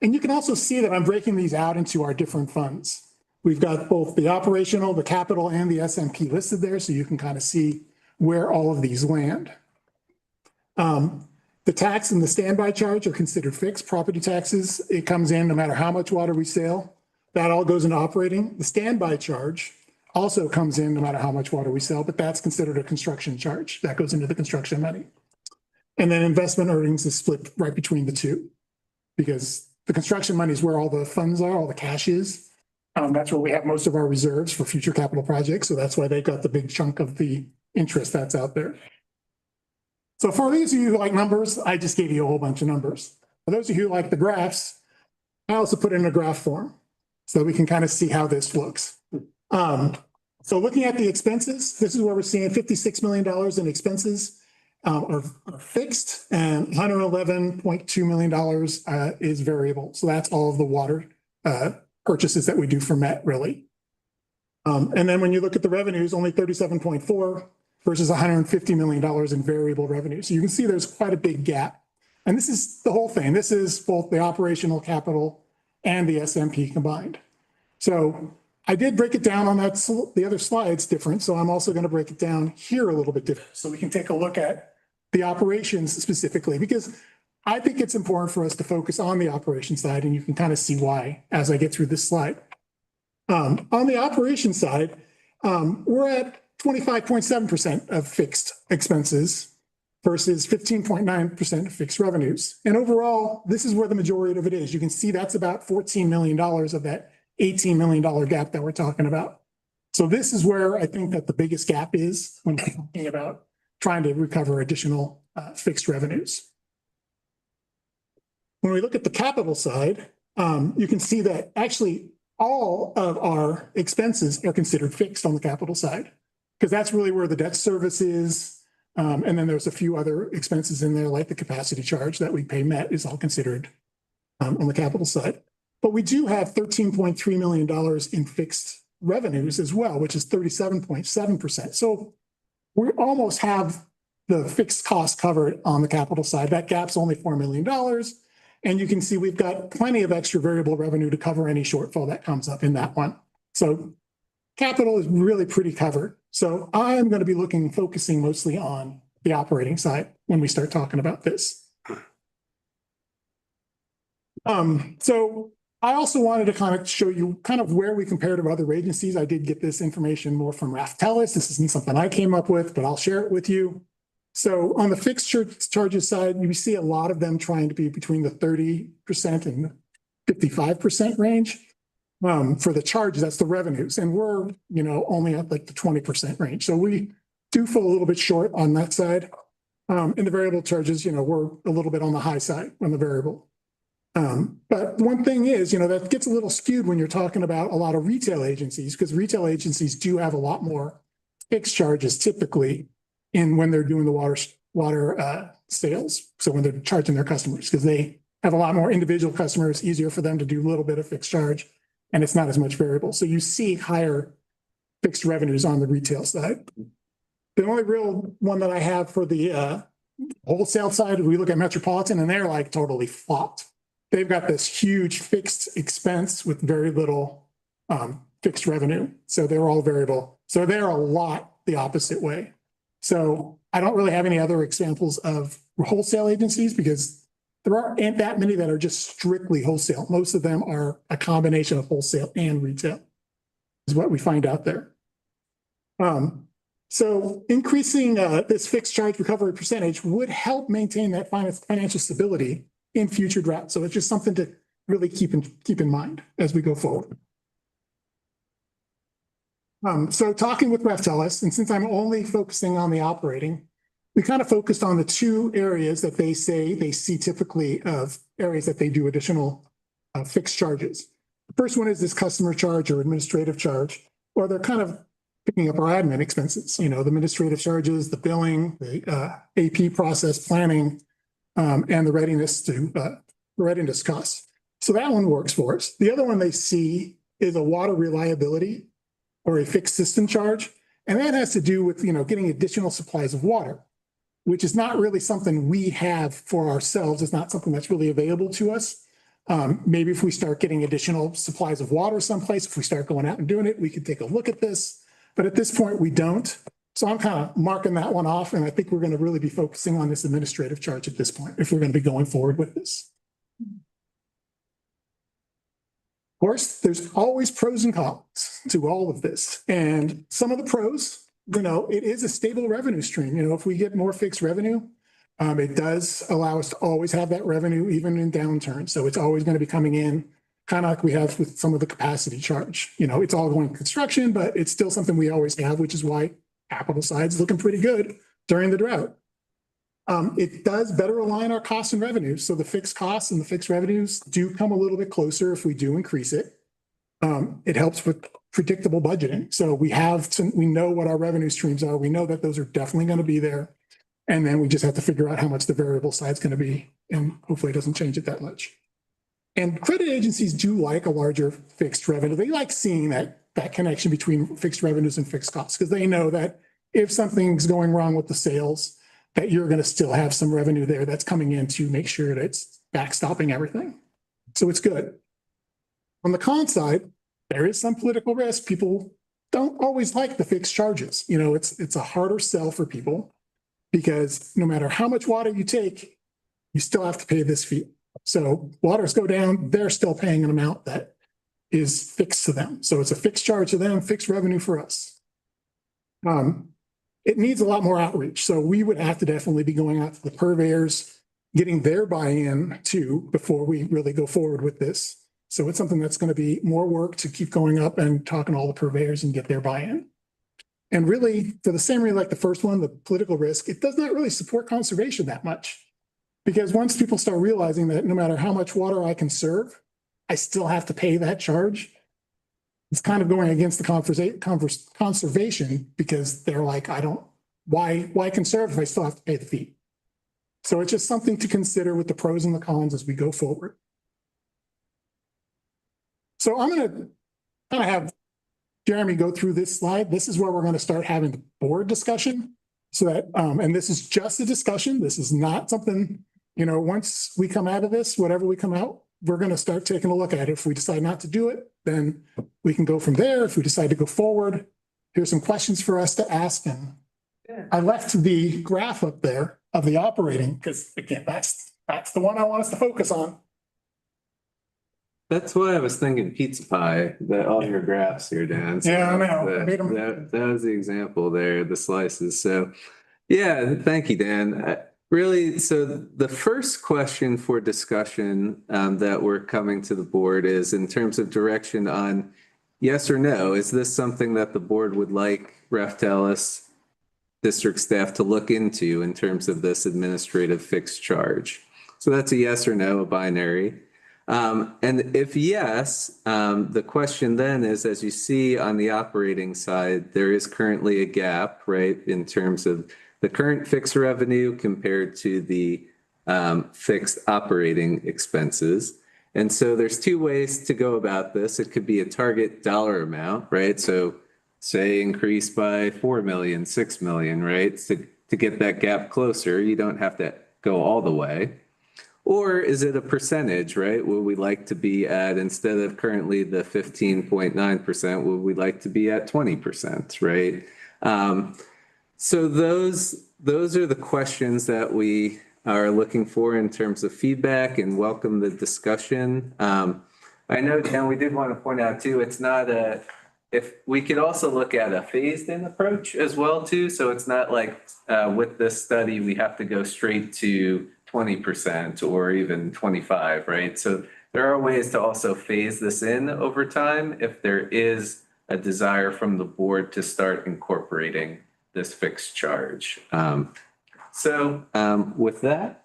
And you can also see that I'm breaking these out into our different funds. We've got both the operational, the capital, and the SMP listed there, so you can kind of see where all of these land. The tax and the standby charge are considered fixed. Property taxes, it comes in no matter how much water we sell. That all goes into operating. The standby charge also comes in no matter how much water we sell, but that's considered a construction charge. That goes into the construction money. And then investment earnings is split right between the two, because the construction money is where all the funds are, all the cash is. That's where we have most of our reserves for future capital projects. So that's why they got the big chunk of the interest that's out there. So for those of you who like numbers, I just gave you a whole bunch of numbers. For those of you who like the graphs, I also put it in a graph form so we can kind of see how this looks. So looking at the expenses, this is where we're seeing $56 million in expenses are fixed, and $111.2 million is variable. So that's all of the water purchases that we do for Met, really. And then when you look at the revenues, only 37.4 versus $150 million in variable revenue. So you can see there's quite a big gap. And this is the whole thing. This is both the operational capital and the SMP combined. So I did break it down on that. The other slide's different. So I'm also going to break it down here a little bit different. So we can take a look at the operations specifically, because I think it's important for us to focus on the operation side, and you can kind of see why as I get through this slide. On the operation side, we're at 25.7% of fixed expenses versus 15.9% of fixed revenues. And overall, this is where the majority of it is. You can see that's about $14 million of that $18 million gap that we're talking about. So this is where I think that the biggest gap is when we're talking about trying to recover additional fixed revenues. When we look at the capital side, you can see that actually all of our expenses are considered fixed on the capital side, because that's really where the debt service is. And then there's a few other expenses in there, like the capacity charge that we pay Met is all considered on the capital side. But we do have $13.3 million in fixed revenues as well, which is 37.7%. So we almost have the fixed cost covered on the capital side. That gap's only $4 million. And you can see we've got plenty of extra variable revenue to cover any shortfall that comes up in that one. So capital is really pretty covered. So I'm going to be focusing mostly on the operating side when we start talking about this. So I also wanted to kind of show you kind of where we compare to other agencies. I did get this information more from Raftellus. This isn't something I came up with, but I'll share it with you. So on the fixed charges side, you see a lot of them trying to be between the 30% and 55% range. For the charges, that's the revenues. And we're, only at like the 20% range. So we do fall a little bit short on that side. In the variable charges, we're a little bit on the high side on the variable. But one thing is, that gets a little skewed when you're talking about a lot of retail agencies, because retail agencies do have a lot more fixed charges typically when they're doing the water sales. So when they're charging their customers, because they have a lot more individual customers, easier for them to do a little bit of fixed charge, and it's not as much variable. So you see higher fixed revenues on the retail side. The only real one that I have for the wholesale side, we look at Metropolitan, and they're like totally flopped. They've got this huge fixed expense with very little fixed revenue. So they're all variable. So they're a lot the opposite way. So I don't really have any other examples of wholesale agencies, because there aren't that many that are just strictly wholesale. Most of them are a combination of wholesale and retail is what we find out there. So increasing this fixed charge recovery percentage would help maintain that financial stability in future droughts. So it's just something to really keep in mind as we go forward. So talking with Raftellus, and since I'm only focusing on the operating, we kind of focused on the two areas that they say they see typically of areas that they do additional fixed charges. The first one is this customer charge or administrative charge, or they're kind of picking up our admin expenses, you know, the administrative charges, the billing, the AP process planning, and the readiness costs. So that one works for us. The other one they see is a water reliability or a fixed system charge. And that has to do with, you know, getting additional supplies of water, which is not really something we have for ourselves. It's not something that's really available to us. Maybe if we start getting additional supplies of water someplace, if we start going out and doing it, we could take a look at this. But at this point, we don't. So I'm kind of marking that one off. And I think we're going to really be focusing on this administrative charge at this point, if we're going to be going forward with this. Of course, there's always pros and cons to all of this. And some of the pros, you know, it is a stable revenue stream. You know, if we get more fixed revenue, it does allow us to always have that revenue, even in downturns. So it's always going to be coming in, kind of like we have with some of the capacity charge. You know, it's all going to construction, but it's still something we always have, which is why capital side's looking pretty good during the drought. It does better align our costs and revenues. So the fixed costs and the fixed revenues do come a little bit closer if we do increase it. It helps with predictable budgeting. So we know what our revenue streams are. We know that those are definitely going to be there. And then we just have to figure out how much the variable side's going to be. And hopefully it doesn't change it that much. And credit agencies do like a larger fixed revenue. They like seeing that connection between fixed revenues and fixed costs, because they know that if something's going wrong with the sales, that you're going to still have some revenue there that's coming in to make sure that it's backstopping everything. So it's good. On the con side, there is some political risk. People don't always like the fixed charges. You know, it's a harder sell for people because no matter how much water you take, you still have to pay this fee. So waters go down, they're still paying an amount that is fixed to them. So it's a fixed charge to them, fixed revenue for us. It needs a lot more outreach. So we would have to definitely be going out to the purveyors, getting their buy-in too, before we really go forward with this. So it's something that's going to be more work to keep going up and talking to all the purveyors and get their buy-in. And really, for the same reason like the first one, the political risk, it does not really support conservation that much. Because once people start realizing that no matter how much water I conserve, I still have to pay that charge. It's kind of going against the conservation, because they're like, why conserve if I still have to pay the fee? So it's just something to consider with the pros and the cons as we go forward. So I'm going to kind of have Jeremy go through this slide. This is where we're going to start having the board discussion. So that, and this is just a discussion. This is not something, you know, once we come out of this, whatever we come out, we're going to start taking a look at it. If we decide not to do it, then we can go from there. If we decide to go forward, here's some questions for us to ask. And I left the graph up there of the operating, because again, that's the one I want us to focus on. That's why I was thinking pizza pie, that all your graphs here, Dan. So Yeah, I know. That was the example there, the slices. So yeah, thank you, Dan. Really, so the first question for discussion that we're coming to the board is in terms of direction on yes or no. Is this something that the board would like Raftellus district staff to look into in terms of this administrative fixed charge? So that's a yes or no, a binary. And if yes, the question then is, as you see on the operating side, there is currently a gap, right, in terms of the current fixed revenue compared to the fixed operating expenses. And so there's two ways to go about this. It could be a target dollar amount, right? So say increase by 4 million, 6 million, right? To get that gap closer, you don't have to go all the way. Or is it a percentage, right? Would we like to be at, instead of currently the 15.9%, would we like to be at 20%, right? So those are the questions that we are looking for in terms of feedback, and welcome the discussion. I know, Dan, we did want to point out too, it's not if we could also look at a phased in approach as well too, so it's not like with this study, we have to go straight to 20% or even 25, right? So there are ways to also phase this in over time if there is a desire from the board to start incorporating this fixed charge. With that.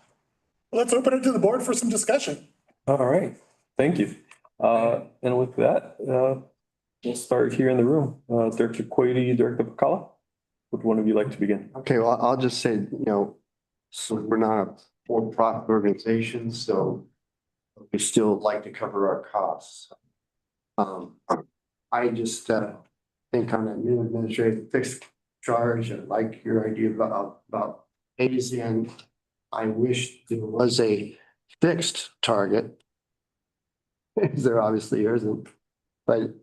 Let's open it to the board for some discussion. All right, thank you. And with that, we'll start here in the room. Director Quady, Director Pacala, would one of you like to begin? Okay, well, I'll just say, so we're not a for-profit organization, so we still like to cover our costs. I just think on a new administrative fixed charge, I like your idea about phasing. I wish there was a fixed target. There obviously isn't, but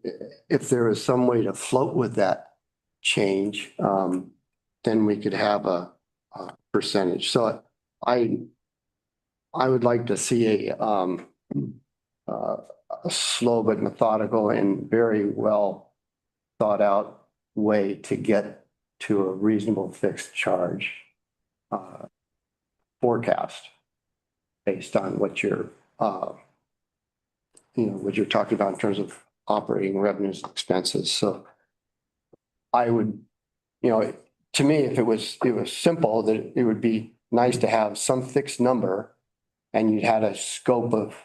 if there is some way to float with that change, then we could have a percentage. So I would like to see a slow but methodical and very well thought out way to get to a reasonable fixed charge forecast based on what you're what you're talking about in terms of operating revenues and expenses. So I would, to me, if it was simple, that it would be nice to have some fixed number and you'd had a scope of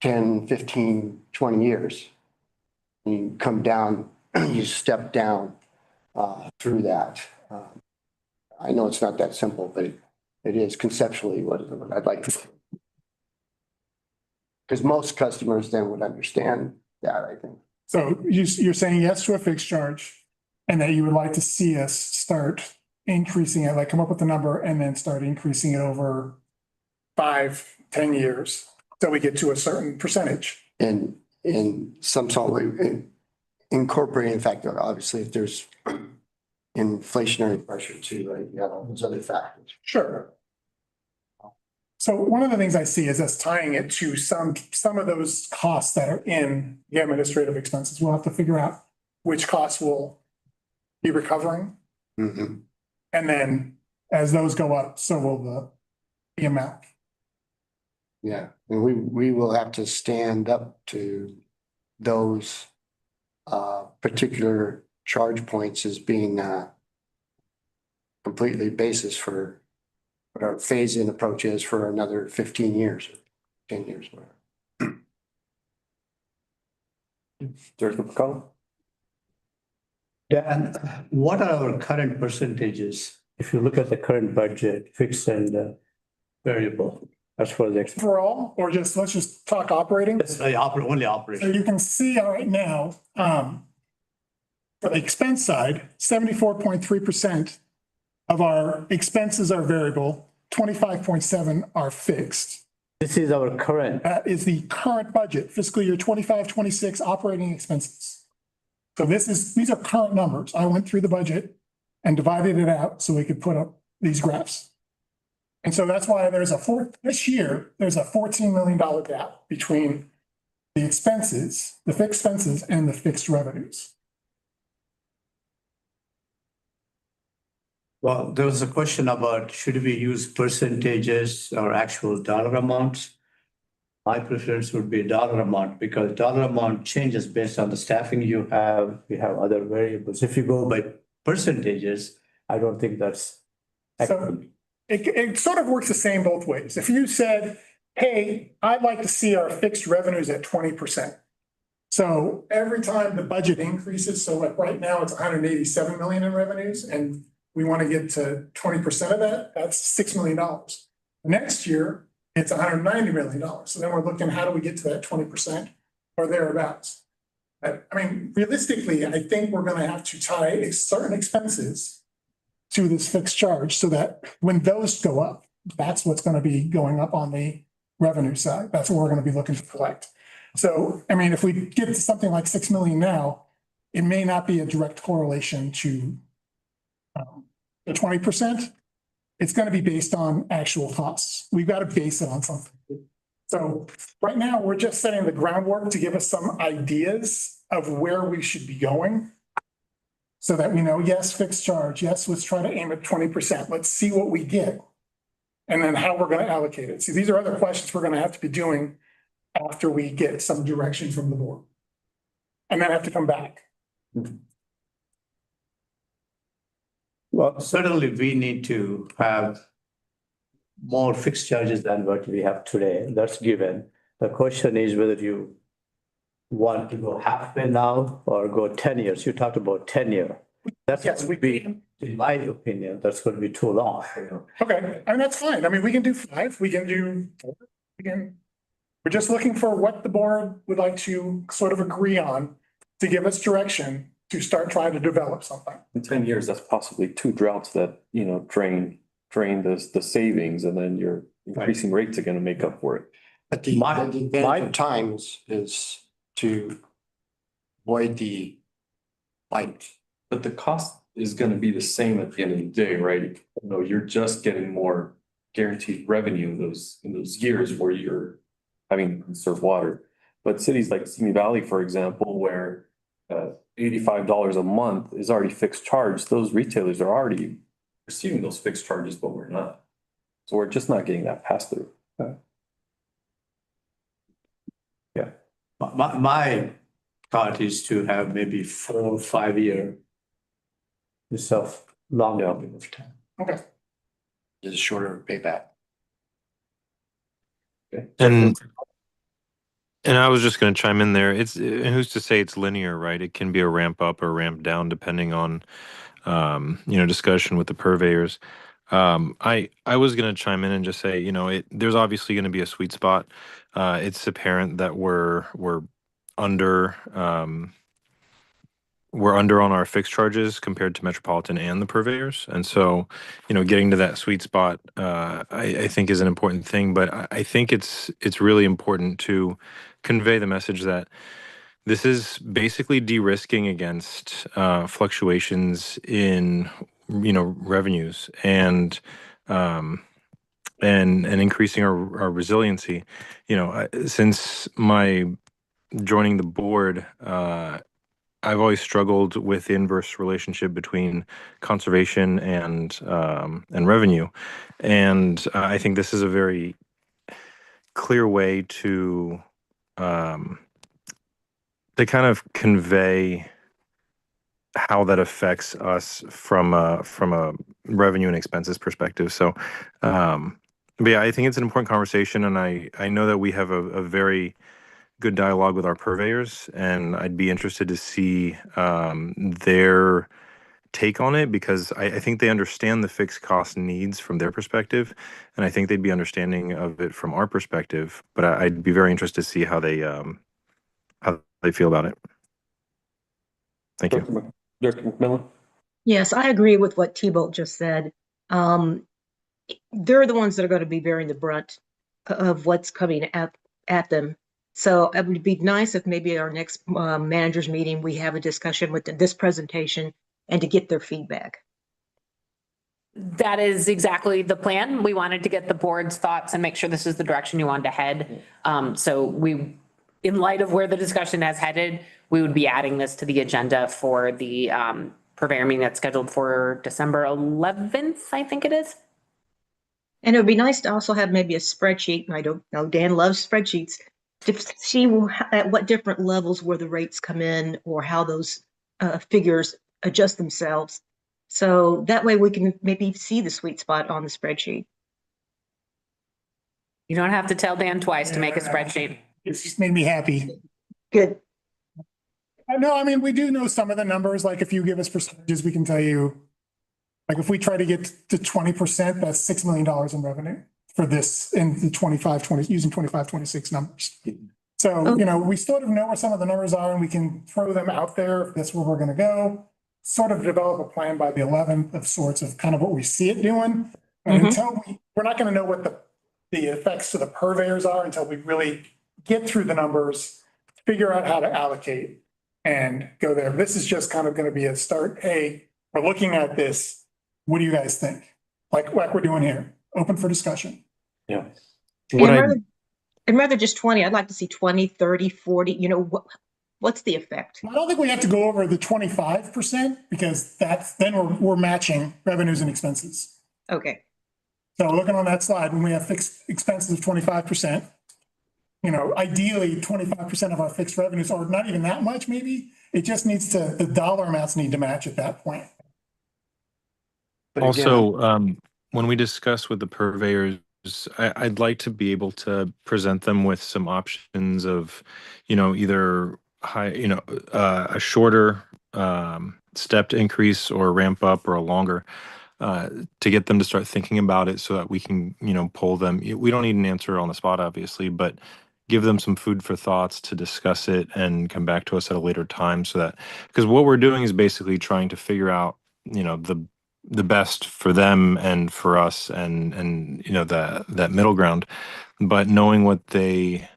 10, 15, 20 years. You come down, you step down through that. I know it's not that simple, but it is conceptually what I'd like to see. Because most customers then would understand that, I think. So you're saying yes to a fixed charge and that you would like to see us start increasing it, like come up with a number and then start increasing it over 5, 10 years. So we get to a certain percentage. And in some sort of way, incorporating, in fact, obviously, if there's inflationary pressure too, right? You have all those other factors. Sure. So one of the things I see is us tying it to some of those costs that are in the administrative expenses. We'll have to figure out which costs will be recovering. Mm-hmm. And then as those go up, so will the amount. Yeah, and we will have to stand up to those particular charge points as being completely basis for what our phase-in approach is for another 15 years, 10 years, whatever. Director Pacala? Dan, what are our current percentages? If you look at the current budget, fixed and variable, as for the Overall, or let's just talk operating. only So operation. you can see right now, for the expense side, 74.3% of our expenses are variable, 25.7% are fixed. This is our current. That is the current budget, fiscal year 25-26 operating expenses. So these are current numbers. I went through the budget and divided it out so we could put up these graphs. And so that's why this year, there's a $14 million gap between the expenses, the fixed expenses and the fixed revenues. Well, there was a question about should we use percentages or actual dollar amounts? My preference would be dollar amount because dollar amount changes based on the staffing you have. We have other variables. If you go by percentages, I don't think that's. So it sort of works the same both ways. If you said, hey, I'd like to see our fixed revenues at 20%. So every time the budget increases, so like right now it's 187 million in revenues and we want to get to 20% of that, that's $6 million. Next year, it's $190 million. So then we're looking, how do we get to that 20% or thereabouts? I mean, realistically, I think we're going to have to tie certain expenses to this fixed charge so that when those go up, that's what's going to be going up on the revenue side. That's what we're going to be looking to collect. So, I mean, if we get to something like 6 million now, it may not be a direct correlation to the 20%. It's going to be based on actual costs. We've got to base it on something. So right now, we're just setting the groundwork to give us some ideas of where we should be going. So that we know, yes, fixed charge, yes, let's try to aim at 20%. Let's see what we get. And then how we're gonna allocate it. See, these are other questions we're gonna have to be doing after we get some direction from the board. And then have to come back. Well, certainly we need to have more fixed charges than what we have today. That's given. The question is whether you want to go halfway now or go 10 years. You talked about 10-year. That's Yes, we be, in my opinion, that's going to be too long. Okay, I mean, that's fine. I mean, we can do 5, we can do 4, we can. We're just looking for what the board would like to sort of agree on to give us direction to start trying to develop something. In 10 years, that's possibly 2 droughts that, drain the savings, and then your increasing rates are gonna make up for it. But the advantage of times is to avoid the light. But the cost is gonna be the same at the end of the day, right? You're just getting more guaranteed revenue in those years where you're having to conserve water. But cities like Simi Valley, for example, where $85 a month is already fixed charge, those retailers are already receiving those fixed charges, but we're not. So we're just not getting that pass through. Yeah. My thought is to have maybe 4 or 5 year instead of long period of time. Okay. Is a shorter payback. And I was just going to chime in there. Who's to say it's linear, right? It can be a ramp up or ramp down depending on, discussion with the purveyors. I was going to chime in and just say, there's obviously going to be a sweet spot. It's apparent that we're under, on our fixed charges compared to Metropolitan and the purveyors. And so, getting to that sweet spot, I think is an important thing, but I think it's really important to convey the message that this is basically de-risking against fluctuations in, revenues and increasing our resiliency. Since my joining the board, I've always struggled with the inverse relationship between conservation and revenue, and I think this is a very clear way to kind of convey how that affects us from a revenue and expenses perspective. So, but yeah, I think it's an important conversation, and I know that we have a very good dialogue with our purveyors, and I'd be interested to see their take on it, because I think they understand the fixed cost needs from their perspective, and I think they'd be understanding of it from our perspective. But I'd be very interested to see how they feel about it. Thank you. Director McMillan? Yes, I agree with what T-Bolt just said. They're the ones that are going to be bearing the brunt of what's coming at them. So it would be nice if maybe our next managers meeting, we have a discussion with this presentation and to get their feedback. That is exactly the plan. We wanted to get the board's thoughts and make sure this is the direction you wanted to head. So in light of where the discussion has headed, we would be adding this to the agenda for the purveyor meeting that's scheduled for December 11th, I think it is. And it would be nice to also have maybe a spreadsheet. I don't know, Dan loves spreadsheets, to see at what different levels where the rates come in or how those figures adjust themselves. So that way we can maybe see the sweet spot on the spreadsheet. You don't have to tell Dan twice to make a spreadsheet. It's just made me happy. Good. No, I mean, we do know some of the numbers. Like if you give us percentages, we can tell you, like if we try to get to 20%, that's $6 million in revenue for this in the using 25, 26 numbers. So, we sort of know where some of the numbers are, and we can throw them out there if that's where we're going to go. Sort of develop a plan by the 11th of sorts of kind of what we see it doing. And until we're not going to know what the effects to the purveyors are until we really get through the numbers, figure out how to allocate and go there. This is just kind of going to be a start. Hey, we're looking at this. What do you guys think? Like we're doing here, open for discussion. Yeah. And rather just 20, I'd like to see 20, 30, 40, What's the effect? I don't think we have to go over the 25% because then we're matching revenues and expenses. Okay, So looking on that slide, when we have fixed expenses of 25%, ideally 25% of our fixed revenues, or not even that much, maybe. It just needs to, the dollar amounts need to match at that point. But again, Also, when we discuss with the purveyors, I'd like to be able to present them with some options of, either high, a shorter stepped increase or ramp up or a longer, to get them to start thinking about it so that we can, poll them. We don't need an answer on the spot, obviously, but give them some food for thoughts to discuss it and come back to us at a later time so that, because what we're doing is basically trying to figure out, the best for them and for us and that middle ground. But knowing what they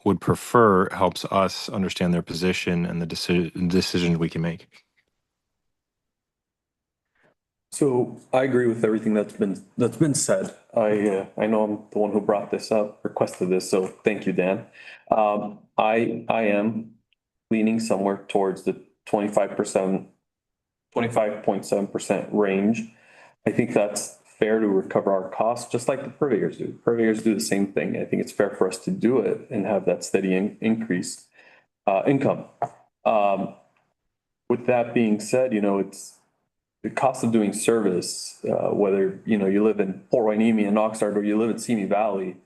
would prefer helps us understand their position and the decisions we can make. So I agree with everything that's been said. I know I'm the one who brought this up, requested this, so thank you, Dan. I am leaning somewhere towards the 25.7% range. I think that's fair to recover our costs, just like the purveyors do. Purveyors do the same thing. I think it's fair for us to do it and have that steady increase income. With that being said, it's the cost of doing service, whether, you live in Port Hueneme and Oxnard or you live in Simi Valley,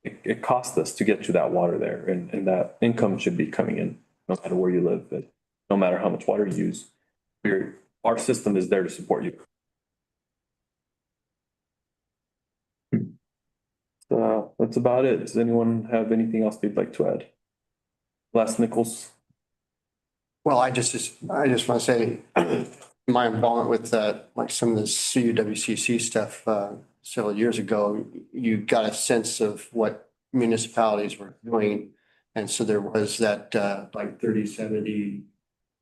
it costs us to get you that water there, and that income should be coming in no matter where you live, but no matter how much water you use. Our system is there to support you. That's about it. Does anyone have anything else they'd like to add? Les Nichols? well, I just want to say my involvement with like some of the CUWCC stuff several years ago, you got a sense of what municipalities were doing. And so there was that like 30/70,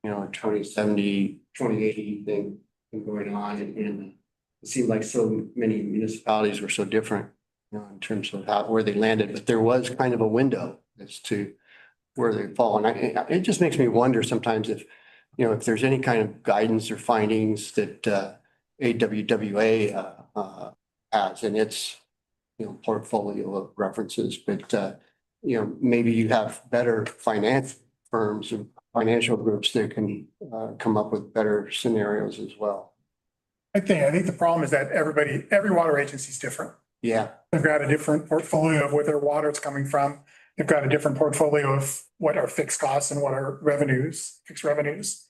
20/70, 20/80 thing going on. And it seemed like so many municipalities were so different, in terms of where they landed. But there was kind of a window as to where they fall. And it just makes me wonder sometimes if there's any kind of guidance or findings that AWWA has in its portfolio of references. But maybe you have better finance firms and financial groups that can come up with better scenarios as well. I think the problem is that every water agency is different. Yeah. They've got a different portfolio of where their water is coming from. They've got a different portfolio of what are fixed costs and what are fixed revenues.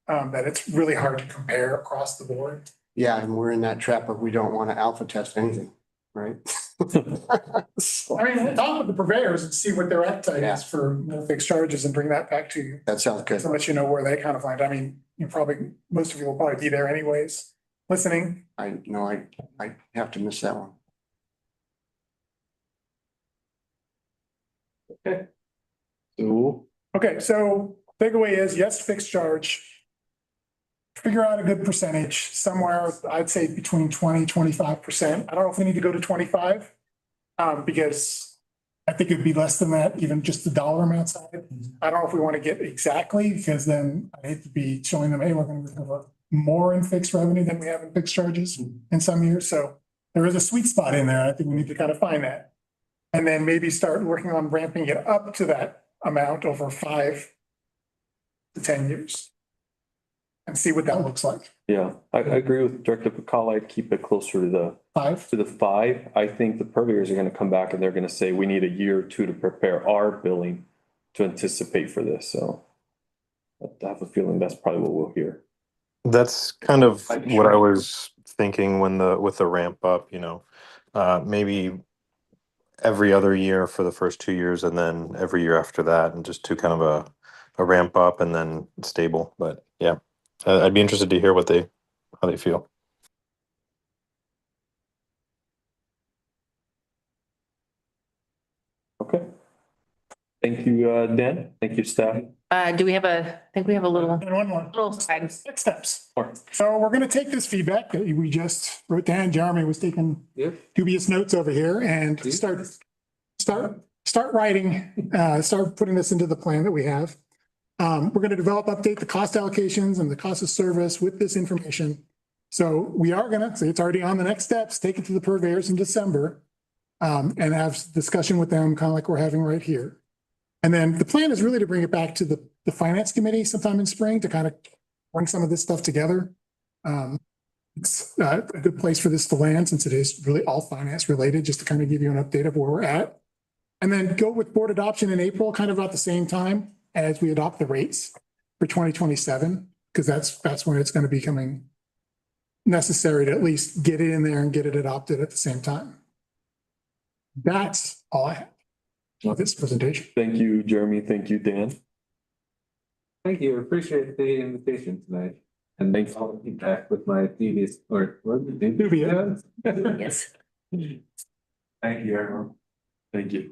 That it's really hard to compare across the board. Yeah, and we're in that trap of we don't want to alpha test anything, right? I mean, we'll talk with the purveyors and see what their appetite is for fixed charges and bring that back to you. That sounds good. To let you know where they kind of find. I mean, most of you will probably be there anyways, listening. I know I have to miss that one. Okay. So Okay, so takeaway is yes, fixed charge. Figure out a good percentage somewhere, I'd say between 20-25%. I don't know if we need to go to 25, because I think it'd be less than that, even just the dollar amount side. I don't know if we want to get exactly, because then I hate to be showing them, hey, we're going to recover more in fixed revenue than we have in fixed charges in some years. So there is a sweet spot in there. I think we need to kind of find that. And then maybe start working on ramping it up to that amount over 5 to 10 years. And see what that looks like. yeah, I agree with Director Pacala. I'd keep it closer to the 5. to the 5. I think the purveyors are going to come back and they're going to say, we need a year or two to prepare our billing to anticipate for this. So I have a feeling that's probably what we'll hear. That's kind of what I was thinking with the ramp up, maybe every other year for the first 2 years and then every year after that, and just to kind of a ramp up and then stable. But yeah, I'd be interested to hear how they feel. Okay. Thank you, Dan. Thank you, staff. Do we have I think we have a little And one more. slide. Next steps. Sure. So we're going to take this feedback that we just wrote down. Jeremy was taking dubious notes over here and start writing, start putting this into the plan that we have. We're going to update the cost allocations and the cost of service with this information. So we are going to say it's already on the next steps, take it to the purveyors in December and have discussion with them, kind of like we're having right here. And then the plan is really to bring it back to the finance committee sometime in spring to kind of bring some of this stuff together. It's a good place for this to land since it is really all finance related, just to kind of give you an update of where we're at. And then go with board adoption in April, kind of about the same time as we adopt the rates for 2027, because that's when it's going to be becoming necessary to at least get it in there and get it adopted at the same time. That's all I have for this presentation. Thank you, Jeremy. Thank you, Dan. Thank you. Appreciate the invitation tonight. And thanks for all the feedback with my previous or Dubia. Yes. Thank you, everyone. Thank you.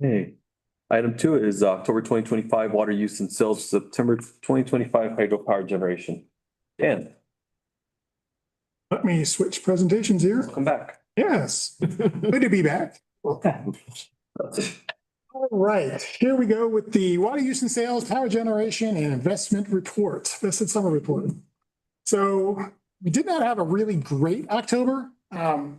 Hey, item 2 is October 2025 water use and sales, September 2025 hydropower generation. Dan, Let me switch presentations here. welcome back. Yes, good to be back. All right, here we go with the water use and sales, power generation and investment report. This is summer report. So we did not have a really great October.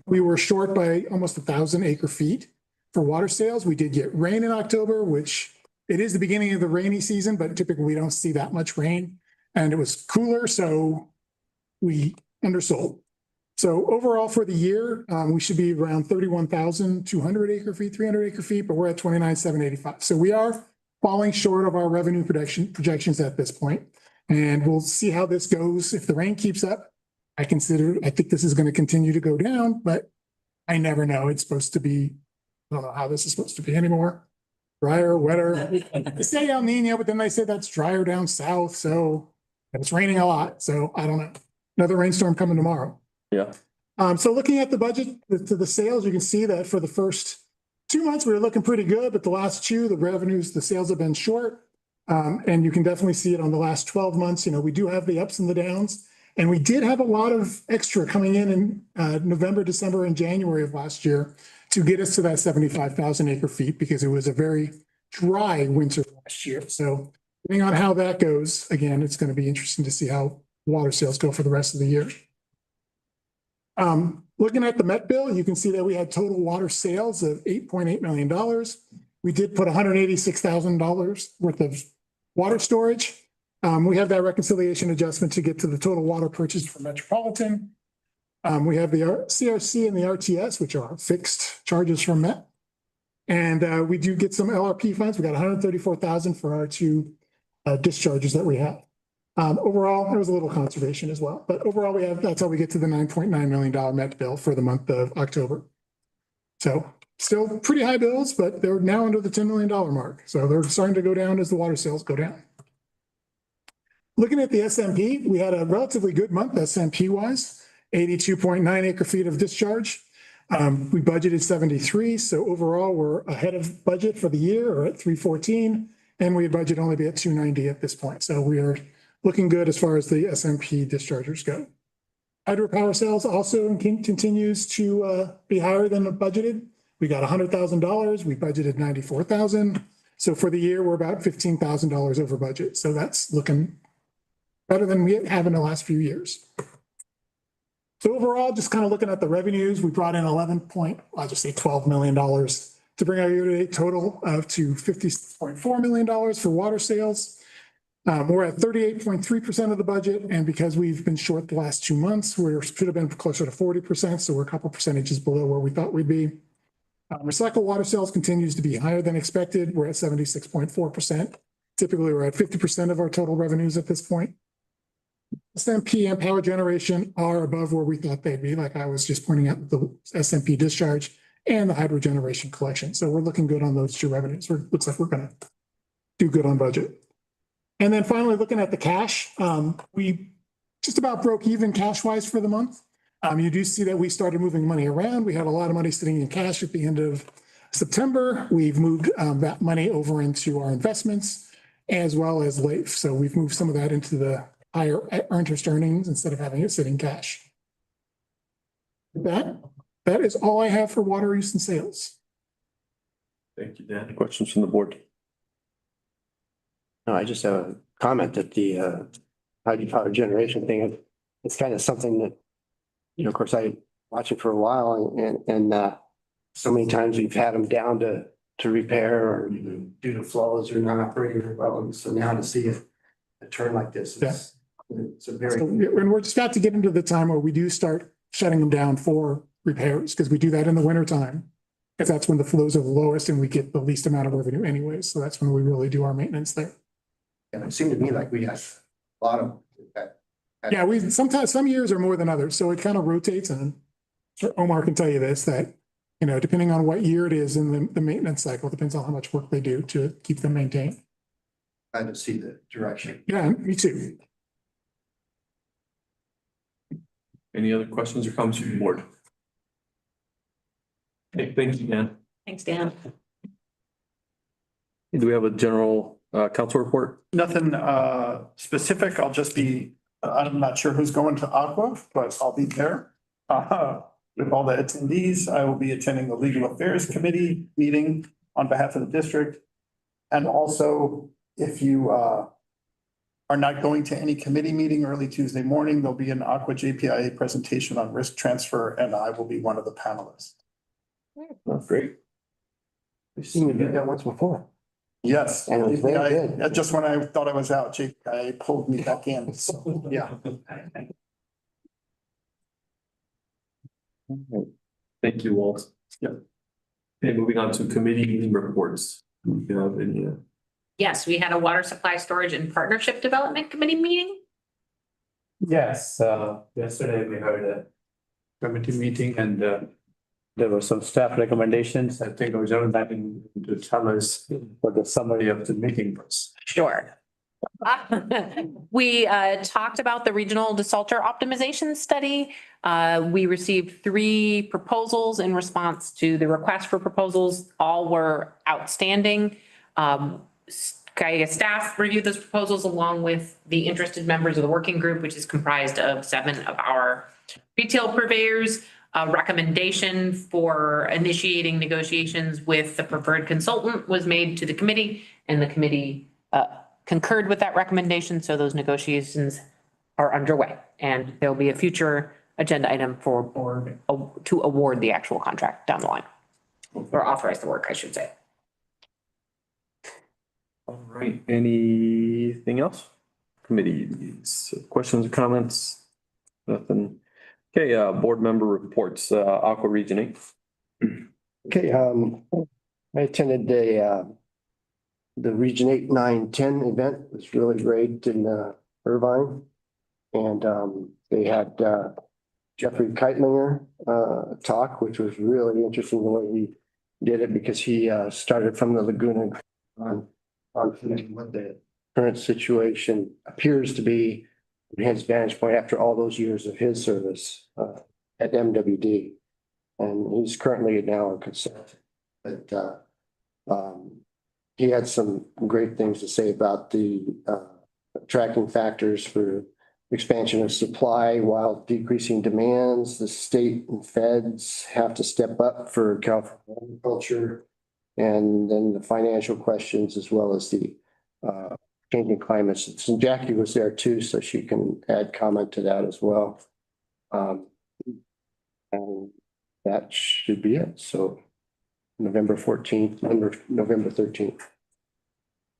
We were short by almost 1,000 acre feet for water sales. We did get rain in October, which it is the beginning of the rainy season, but typically we don't see that much rain. And it was cooler, so we undersold. So overall for the year, we should be around 31,200 acre feet, 300 acre feet, but we're at 29,785. So we are falling short of our revenue projections at this point. And we'll see how this goes. If the rain keeps up, I think this is going to continue to go down, but I never know. It's supposed to be, I don't know how this is supposed to be anymore. Drier, wetter. They say El Nino, but then they say that's drier down south. So, and it's raining a lot. So I don't know. Another rainstorm coming tomorrow. Yeah. So looking at the budget to the sales, you can see that for the first 2 months, we were looking pretty good, but the last two, the sales have been short. And you can definitely see it on the last 12 months. You know, we do have the ups and the downs, and we did have a lot of extra coming in November, December, and January of last year to get us to that 75,000 acre feet because it was a very dry winter last year. So depending on how that goes, again, it's going to be interesting to see how water sales go for the rest of the year. Looking at the Met bill, you can see that we had total water sales of $8.8 million. We did put $186,000 worth of water storage. We have that reconciliation adjustment to get to the total water purchased for Metropolitan. We have the CRC and the RTS, which are fixed charges from Met. And we do get some LRP funds. We got $134,000 for our two discharges that we have. Overall, there was a little conservation as well, but overall that's how we get to the $9.9 million Met bill for the month of October. So still pretty high bills, but they're now under the $10 million mark. So they're starting to go down as the water sales go down. Looking at the SMP, we had a relatively good month SMP wise, 82.9 acre feet of discharge. We budgeted 73. So overall we're ahead of budget for the year, or at 314, and we budget only be at 290 at this point. So we are looking good as far as the SMP dischargers go. Hydropower sales also continues to be higher than budgeted. We got $100,000. We budgeted $94,000. So for the year, we're about $15,000 over budget. So that's looking better than we have in the last few years. So overall, just kind of looking at the revenues, we brought in $12 million to bring our year-to-date total to $50.4 million for water sales. We're at 38.3% of the budget, and because we've been short the last 2 months, we should have been closer to 40%, so we're a couple percentages below where we thought we'd be. Recycled water sales continues to be higher than expected. We're at 76.4%. Typically, we're at 50% of our total revenues at this point. SMP and power generation are above where we thought they'd be, like I was just pointing out, the SMP discharge and the hydro generation collection. So we're looking good on those two revenues. Looks like we're going to do good on budget. And then finally, looking at the cash, we just about broke even cash wise for the month. You do see that we started moving money around. We had a lot of money sitting in cash at the end of September. We've moved that money over into our investments as well as LAIF. So we've moved some of that into the higher interest earnings instead of having it sit in cash. That is all I have for water use and sales. Thank you, Dan. Questions from the board? No, I just have a comment that the hydropower generation thing, it's kind of something that, of course, I watched it for a while and so many times we've had them down to repair or due to flaws or not operating very well. And so now to see a turn like this, it's a very. So, and we're just about to get into the time where we do start shutting them down for repairs, because we do that in the winter time. Because that's when the flows are the lowest and we get the least amount of revenue anyways. So that's when we really do our maintenance there. And it seemed to me like we had a lot of that. Yeah, we sometimes, some years are more than others. So it kind of rotates, and Omar can tell you this, that, depending on what year it is in the maintenance cycle, depends on how much work they do to keep them maintained. Glad to see the direction. Yeah, me too. Any other questions or comments from the board? Okay, thank you, Dan. Thanks, Dan. Do we have a general council report? Nothing specific. I'll just be, I'm not sure who's going to Aqua, but I'll be there. With all the attendees, I will be attending the Legal Affairs Committee meeting on behalf of the district. And also, if you are not going to any committee meeting early Tuesday morning, there'll be an Aqua JPIA presentation on risk transfer, and I will be one of the panelists. Oh, great. We've seen you do that once before. Yes. And it was very good. Just when I thought I was out, JPIA pulled me back in. So, yeah. Thank you, Walt. Yeah. Okay, moving on to committee meeting reports. Do you have any? Yes, we had a water supply storage and partnership development committee meeting. Yes, yesterday we had a committee meeting and there were some staff recommendations. I think our general manager to tell us what the summary of the meeting was. Sure. We talked about the regional desalter optimization study. We received 3 proposals in response to the request for proposals. All were outstanding. Staff reviewed those proposals along with the interested members of the working group, which is comprised of 7 of our retail purveyors. A recommendation for initiating negotiations with the preferred consultant was made to the committee, and the committee concurred with that recommendation. So those negotiations are underway, and there'll be a future agenda item for board to award the actual contract down the line, or authorize the work, I should say. All right, anything else? Committees, questions or comments? Nothing. Okay, board member reports, Aqua Region 8. Okay, I attended the Region 8, 9, 10 event. It was really great in Irvine. And they had Jeffrey Keitlinger talk, which was really interesting the way he did it, because he started from the Laguna on what the current situation appears to be from his vantage point after all those years of his service at MWD. And he's currently now a consultant. But he had some great things to say about the tracking factors for expansion of supply while decreasing demands. The state and feds have to step up for California agriculture. And then the financial questions, as well as the changing climates. And Jackie was there too, so she can add comment to that as well. And that should be it. So November 14th, November 13th.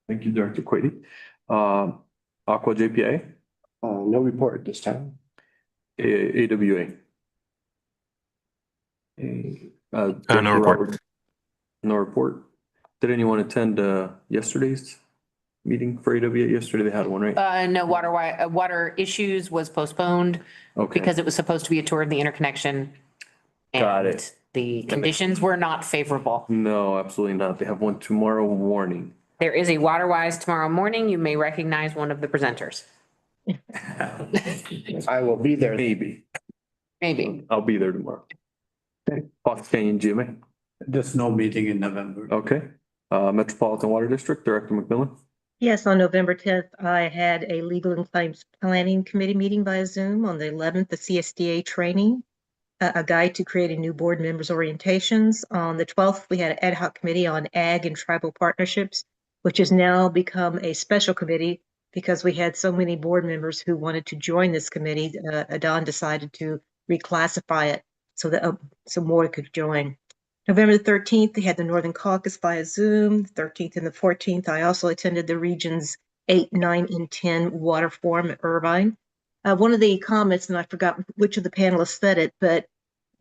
Thank you, Director Quady. Aqua JPA? No report at this time. AWA? No report. No report. Did anyone attend yesterday's meeting for AWA? Yesterday they had one, right? No, water issues was postponed Okay. because it was supposed to be a tour of the interconnection. Got and it. The conditions were not favorable. No, absolutely not. They have one tomorrow morning. There is a WaterWise tomorrow morning. You may recognize one of the presenters. I will be there. Maybe. Maybe. I'll be there tomorrow. Okay. Fox Canyon GMA? There's no meeting in November. Okay. Metropolitan Water District, Director McMillan? Yes, on November 10th, I had a legal and claims planning committee meeting via Zoom. On the 11th, the CSDA training, a guide to creating new board members orientations. On the 12th, we had an ad hoc committee on ag and tribal partnerships. which has now become a special committee because we had so many board members who wanted to join this committee. Adon decided to reclassify it so that some more could join. November the 13th, they had the Northern Caucus via Zoom. The 13th and the 14th, I also attended the Regions 8, 9, and 10 Water Forum at Irvine. One of the comments, and I forgot which of the panelists said it, but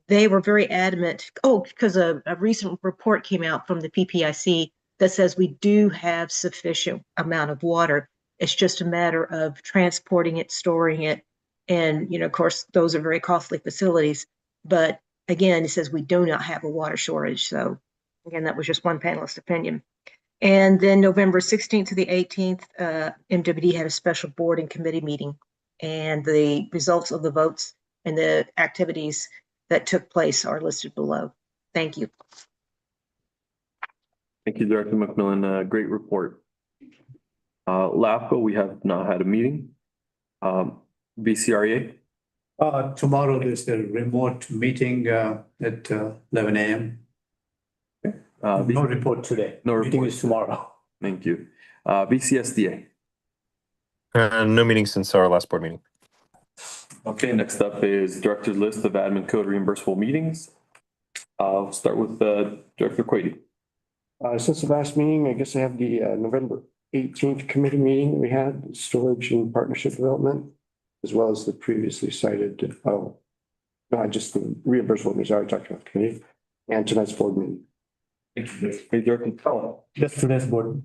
they were very adamant. Oh, because a recent report came out from the PPIC that says we do have sufficient amount of water. It's just a matter of transporting it, storing it. And, of course, those are very costly facilities. But again, it says we do not have a water shortage. So again, that was just one panelist opinion. And then November 16th to the 18th, MWD had a special board and committee meeting. And the results of the votes and the activities that took place are listed below. Thank you. Thank you, Director McMillan. Great report. LAFCO, we have not had a meeting. BCREA? Tomorrow there's a remote meeting at 11 a.m. No report today. No Meeting report. is tomorrow. Thank you. BCSDA? No meeting since our last board meeting. Okay, next up is Director's List of Admin Code reimbursable meetings. I'll start with Director Quady. Since the last meeting, I guess I have the November 18th committee meeting we had, storage and partnership development, as well as the previously cited, just the reimbursable meetings I already talked about committee, and tonight's board meeting. Thank you. Hey, Director Cullen. Just today's board.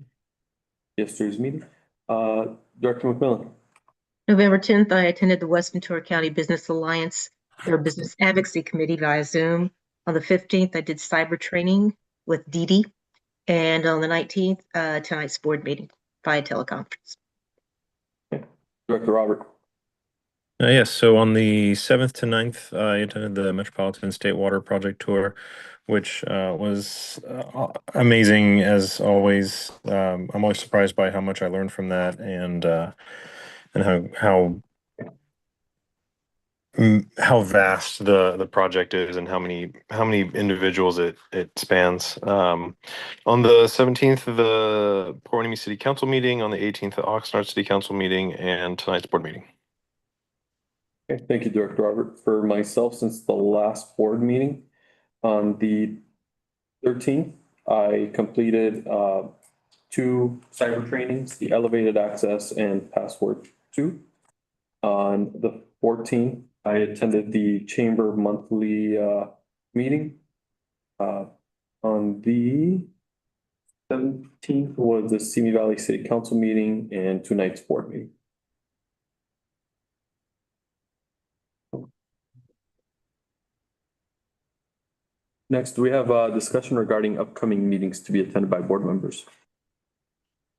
Yesterday's meeting. Director McMillan. November 10th, I attended the West Ventura County Business Alliance, their Business Advocacy Committee via Zoom. On the 15th, I did cyber training with Dee Dee. And on the 19th, tonight's board meeting via teleconference. Director Robert. Yes, so on the 7th to 9th, I attended the Metropolitan State Water Project Tour, which was amazing as always. I'm always surprised by how much I learned from that and how vast the project is and how many individuals it spans. On the 17th, the Port Hueneme City Council meeting, on the 18th, the Oxnard City Council meeting, and tonight's board meeting. Okay, thank you, Director Robert. For myself, since the last board meeting on the 13th, I completed 2 cyber trainings, the elevated access and password 2. On the 14th, I attended the chamber monthly meeting. On the 17th was the Simi Valley City Council meeting and tonight's board meeting. Next, we have a discussion regarding upcoming meetings to be attended by board members.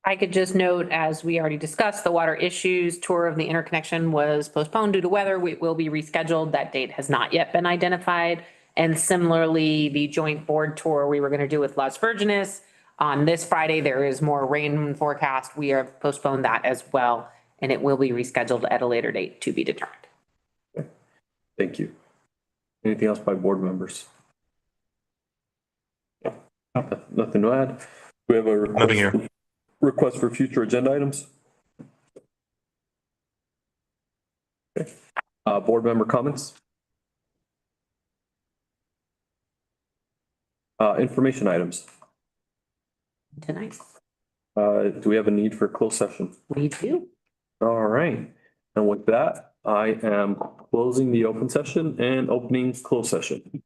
I could just note, as we already discussed, the water issues tour of the interconnection was postponed due to weather. It will be rescheduled. That date has not yet been identified. And similarly, the joint board tour we were going to do with Las Virgenes on this Friday, there is more rain forecast. We have postponed that as well, and it will be rescheduled at a later date to be determined. Okay. Thank you. Anything else by board members? Nothing to add. We have a request for future agenda items. Okay. Board member comments. Information items. Tonight. Do we have a need for closed session? We do. All right. And with that, I am closing the open session and opening closed session.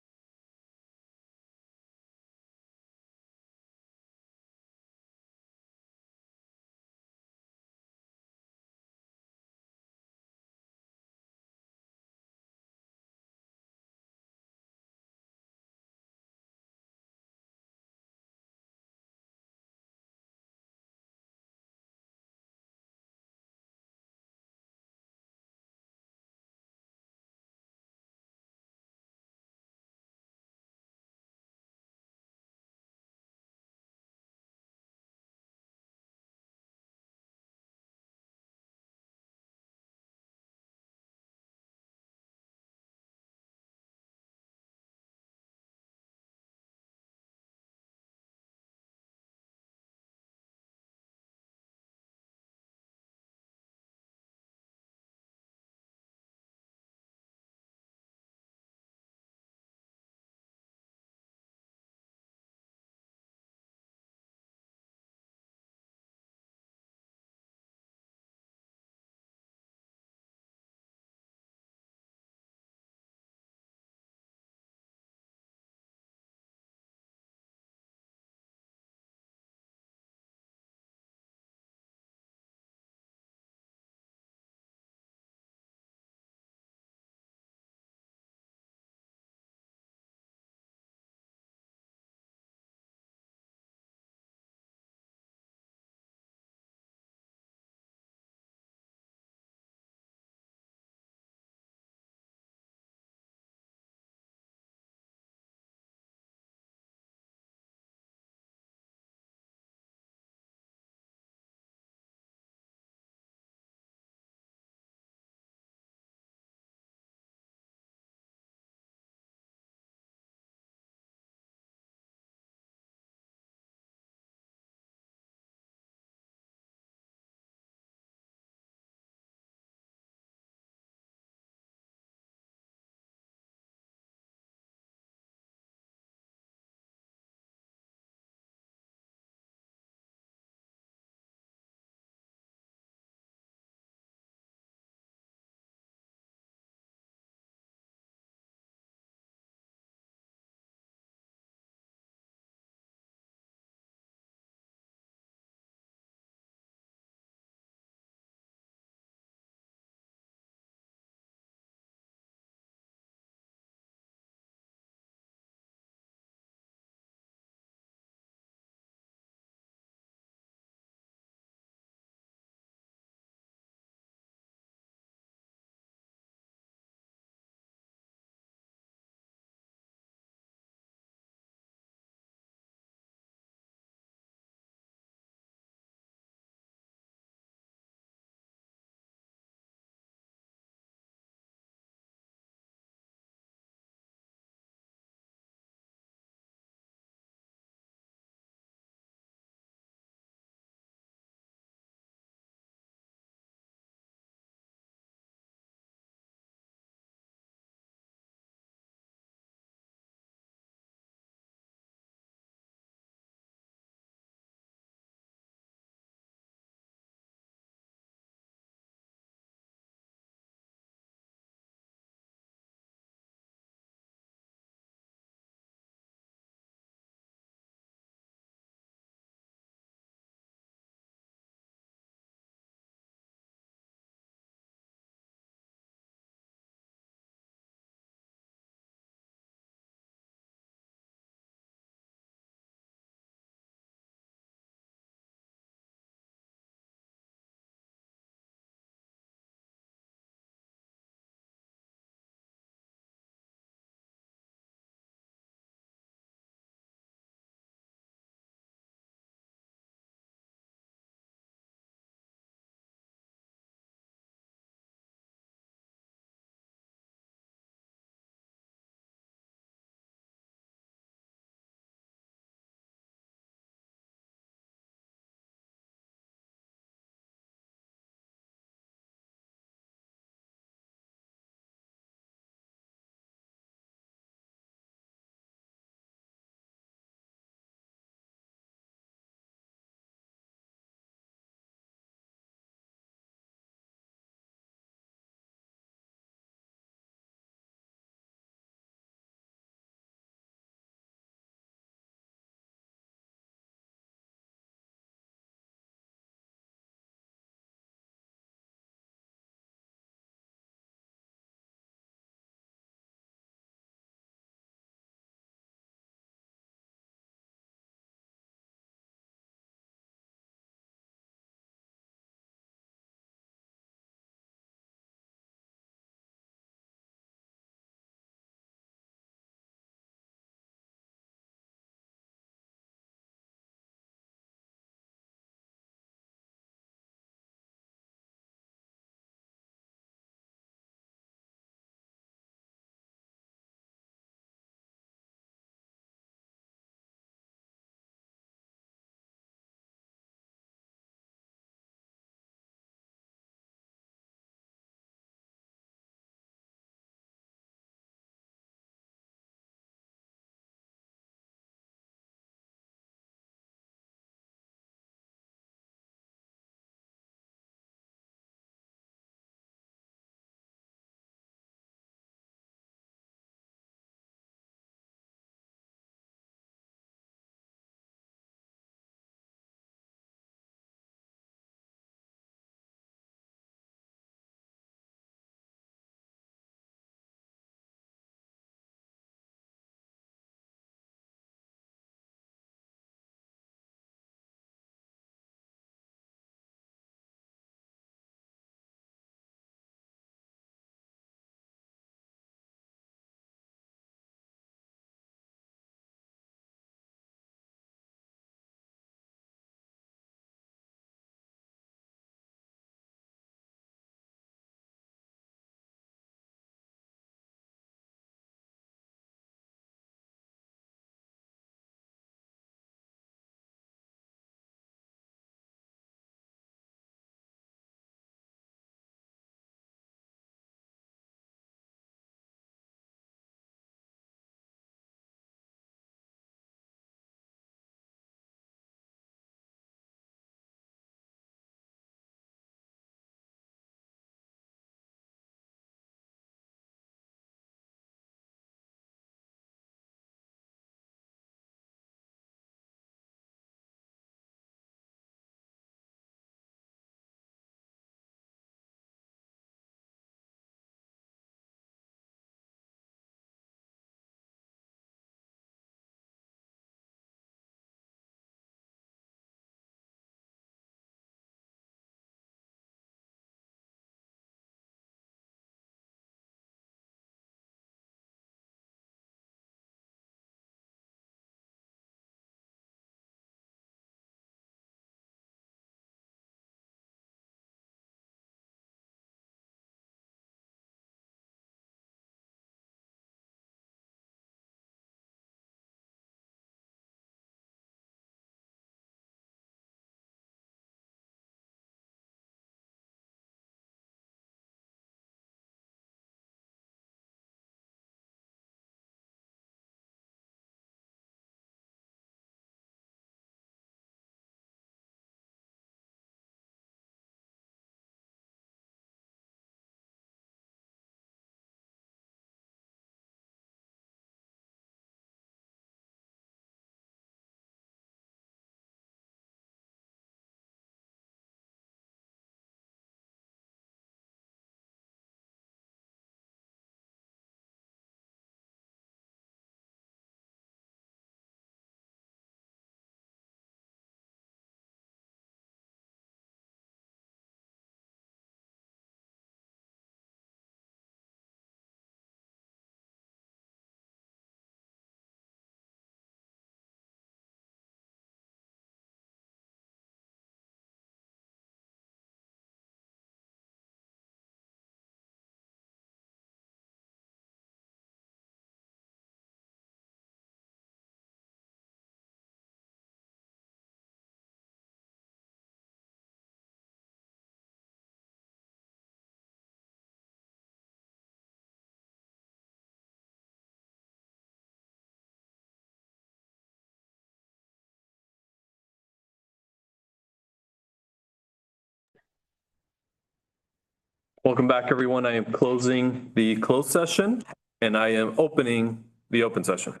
Welcome back, everyone. I am closing the closed session and I am opening the open session.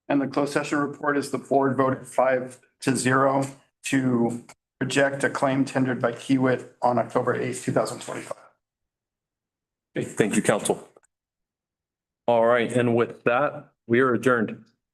And the closed session report is the board voted 5-0 to reject a claim tendered by Kiewit on October 8th, 2025. Okay, thank you, council. All right, and with that, we are adjourned.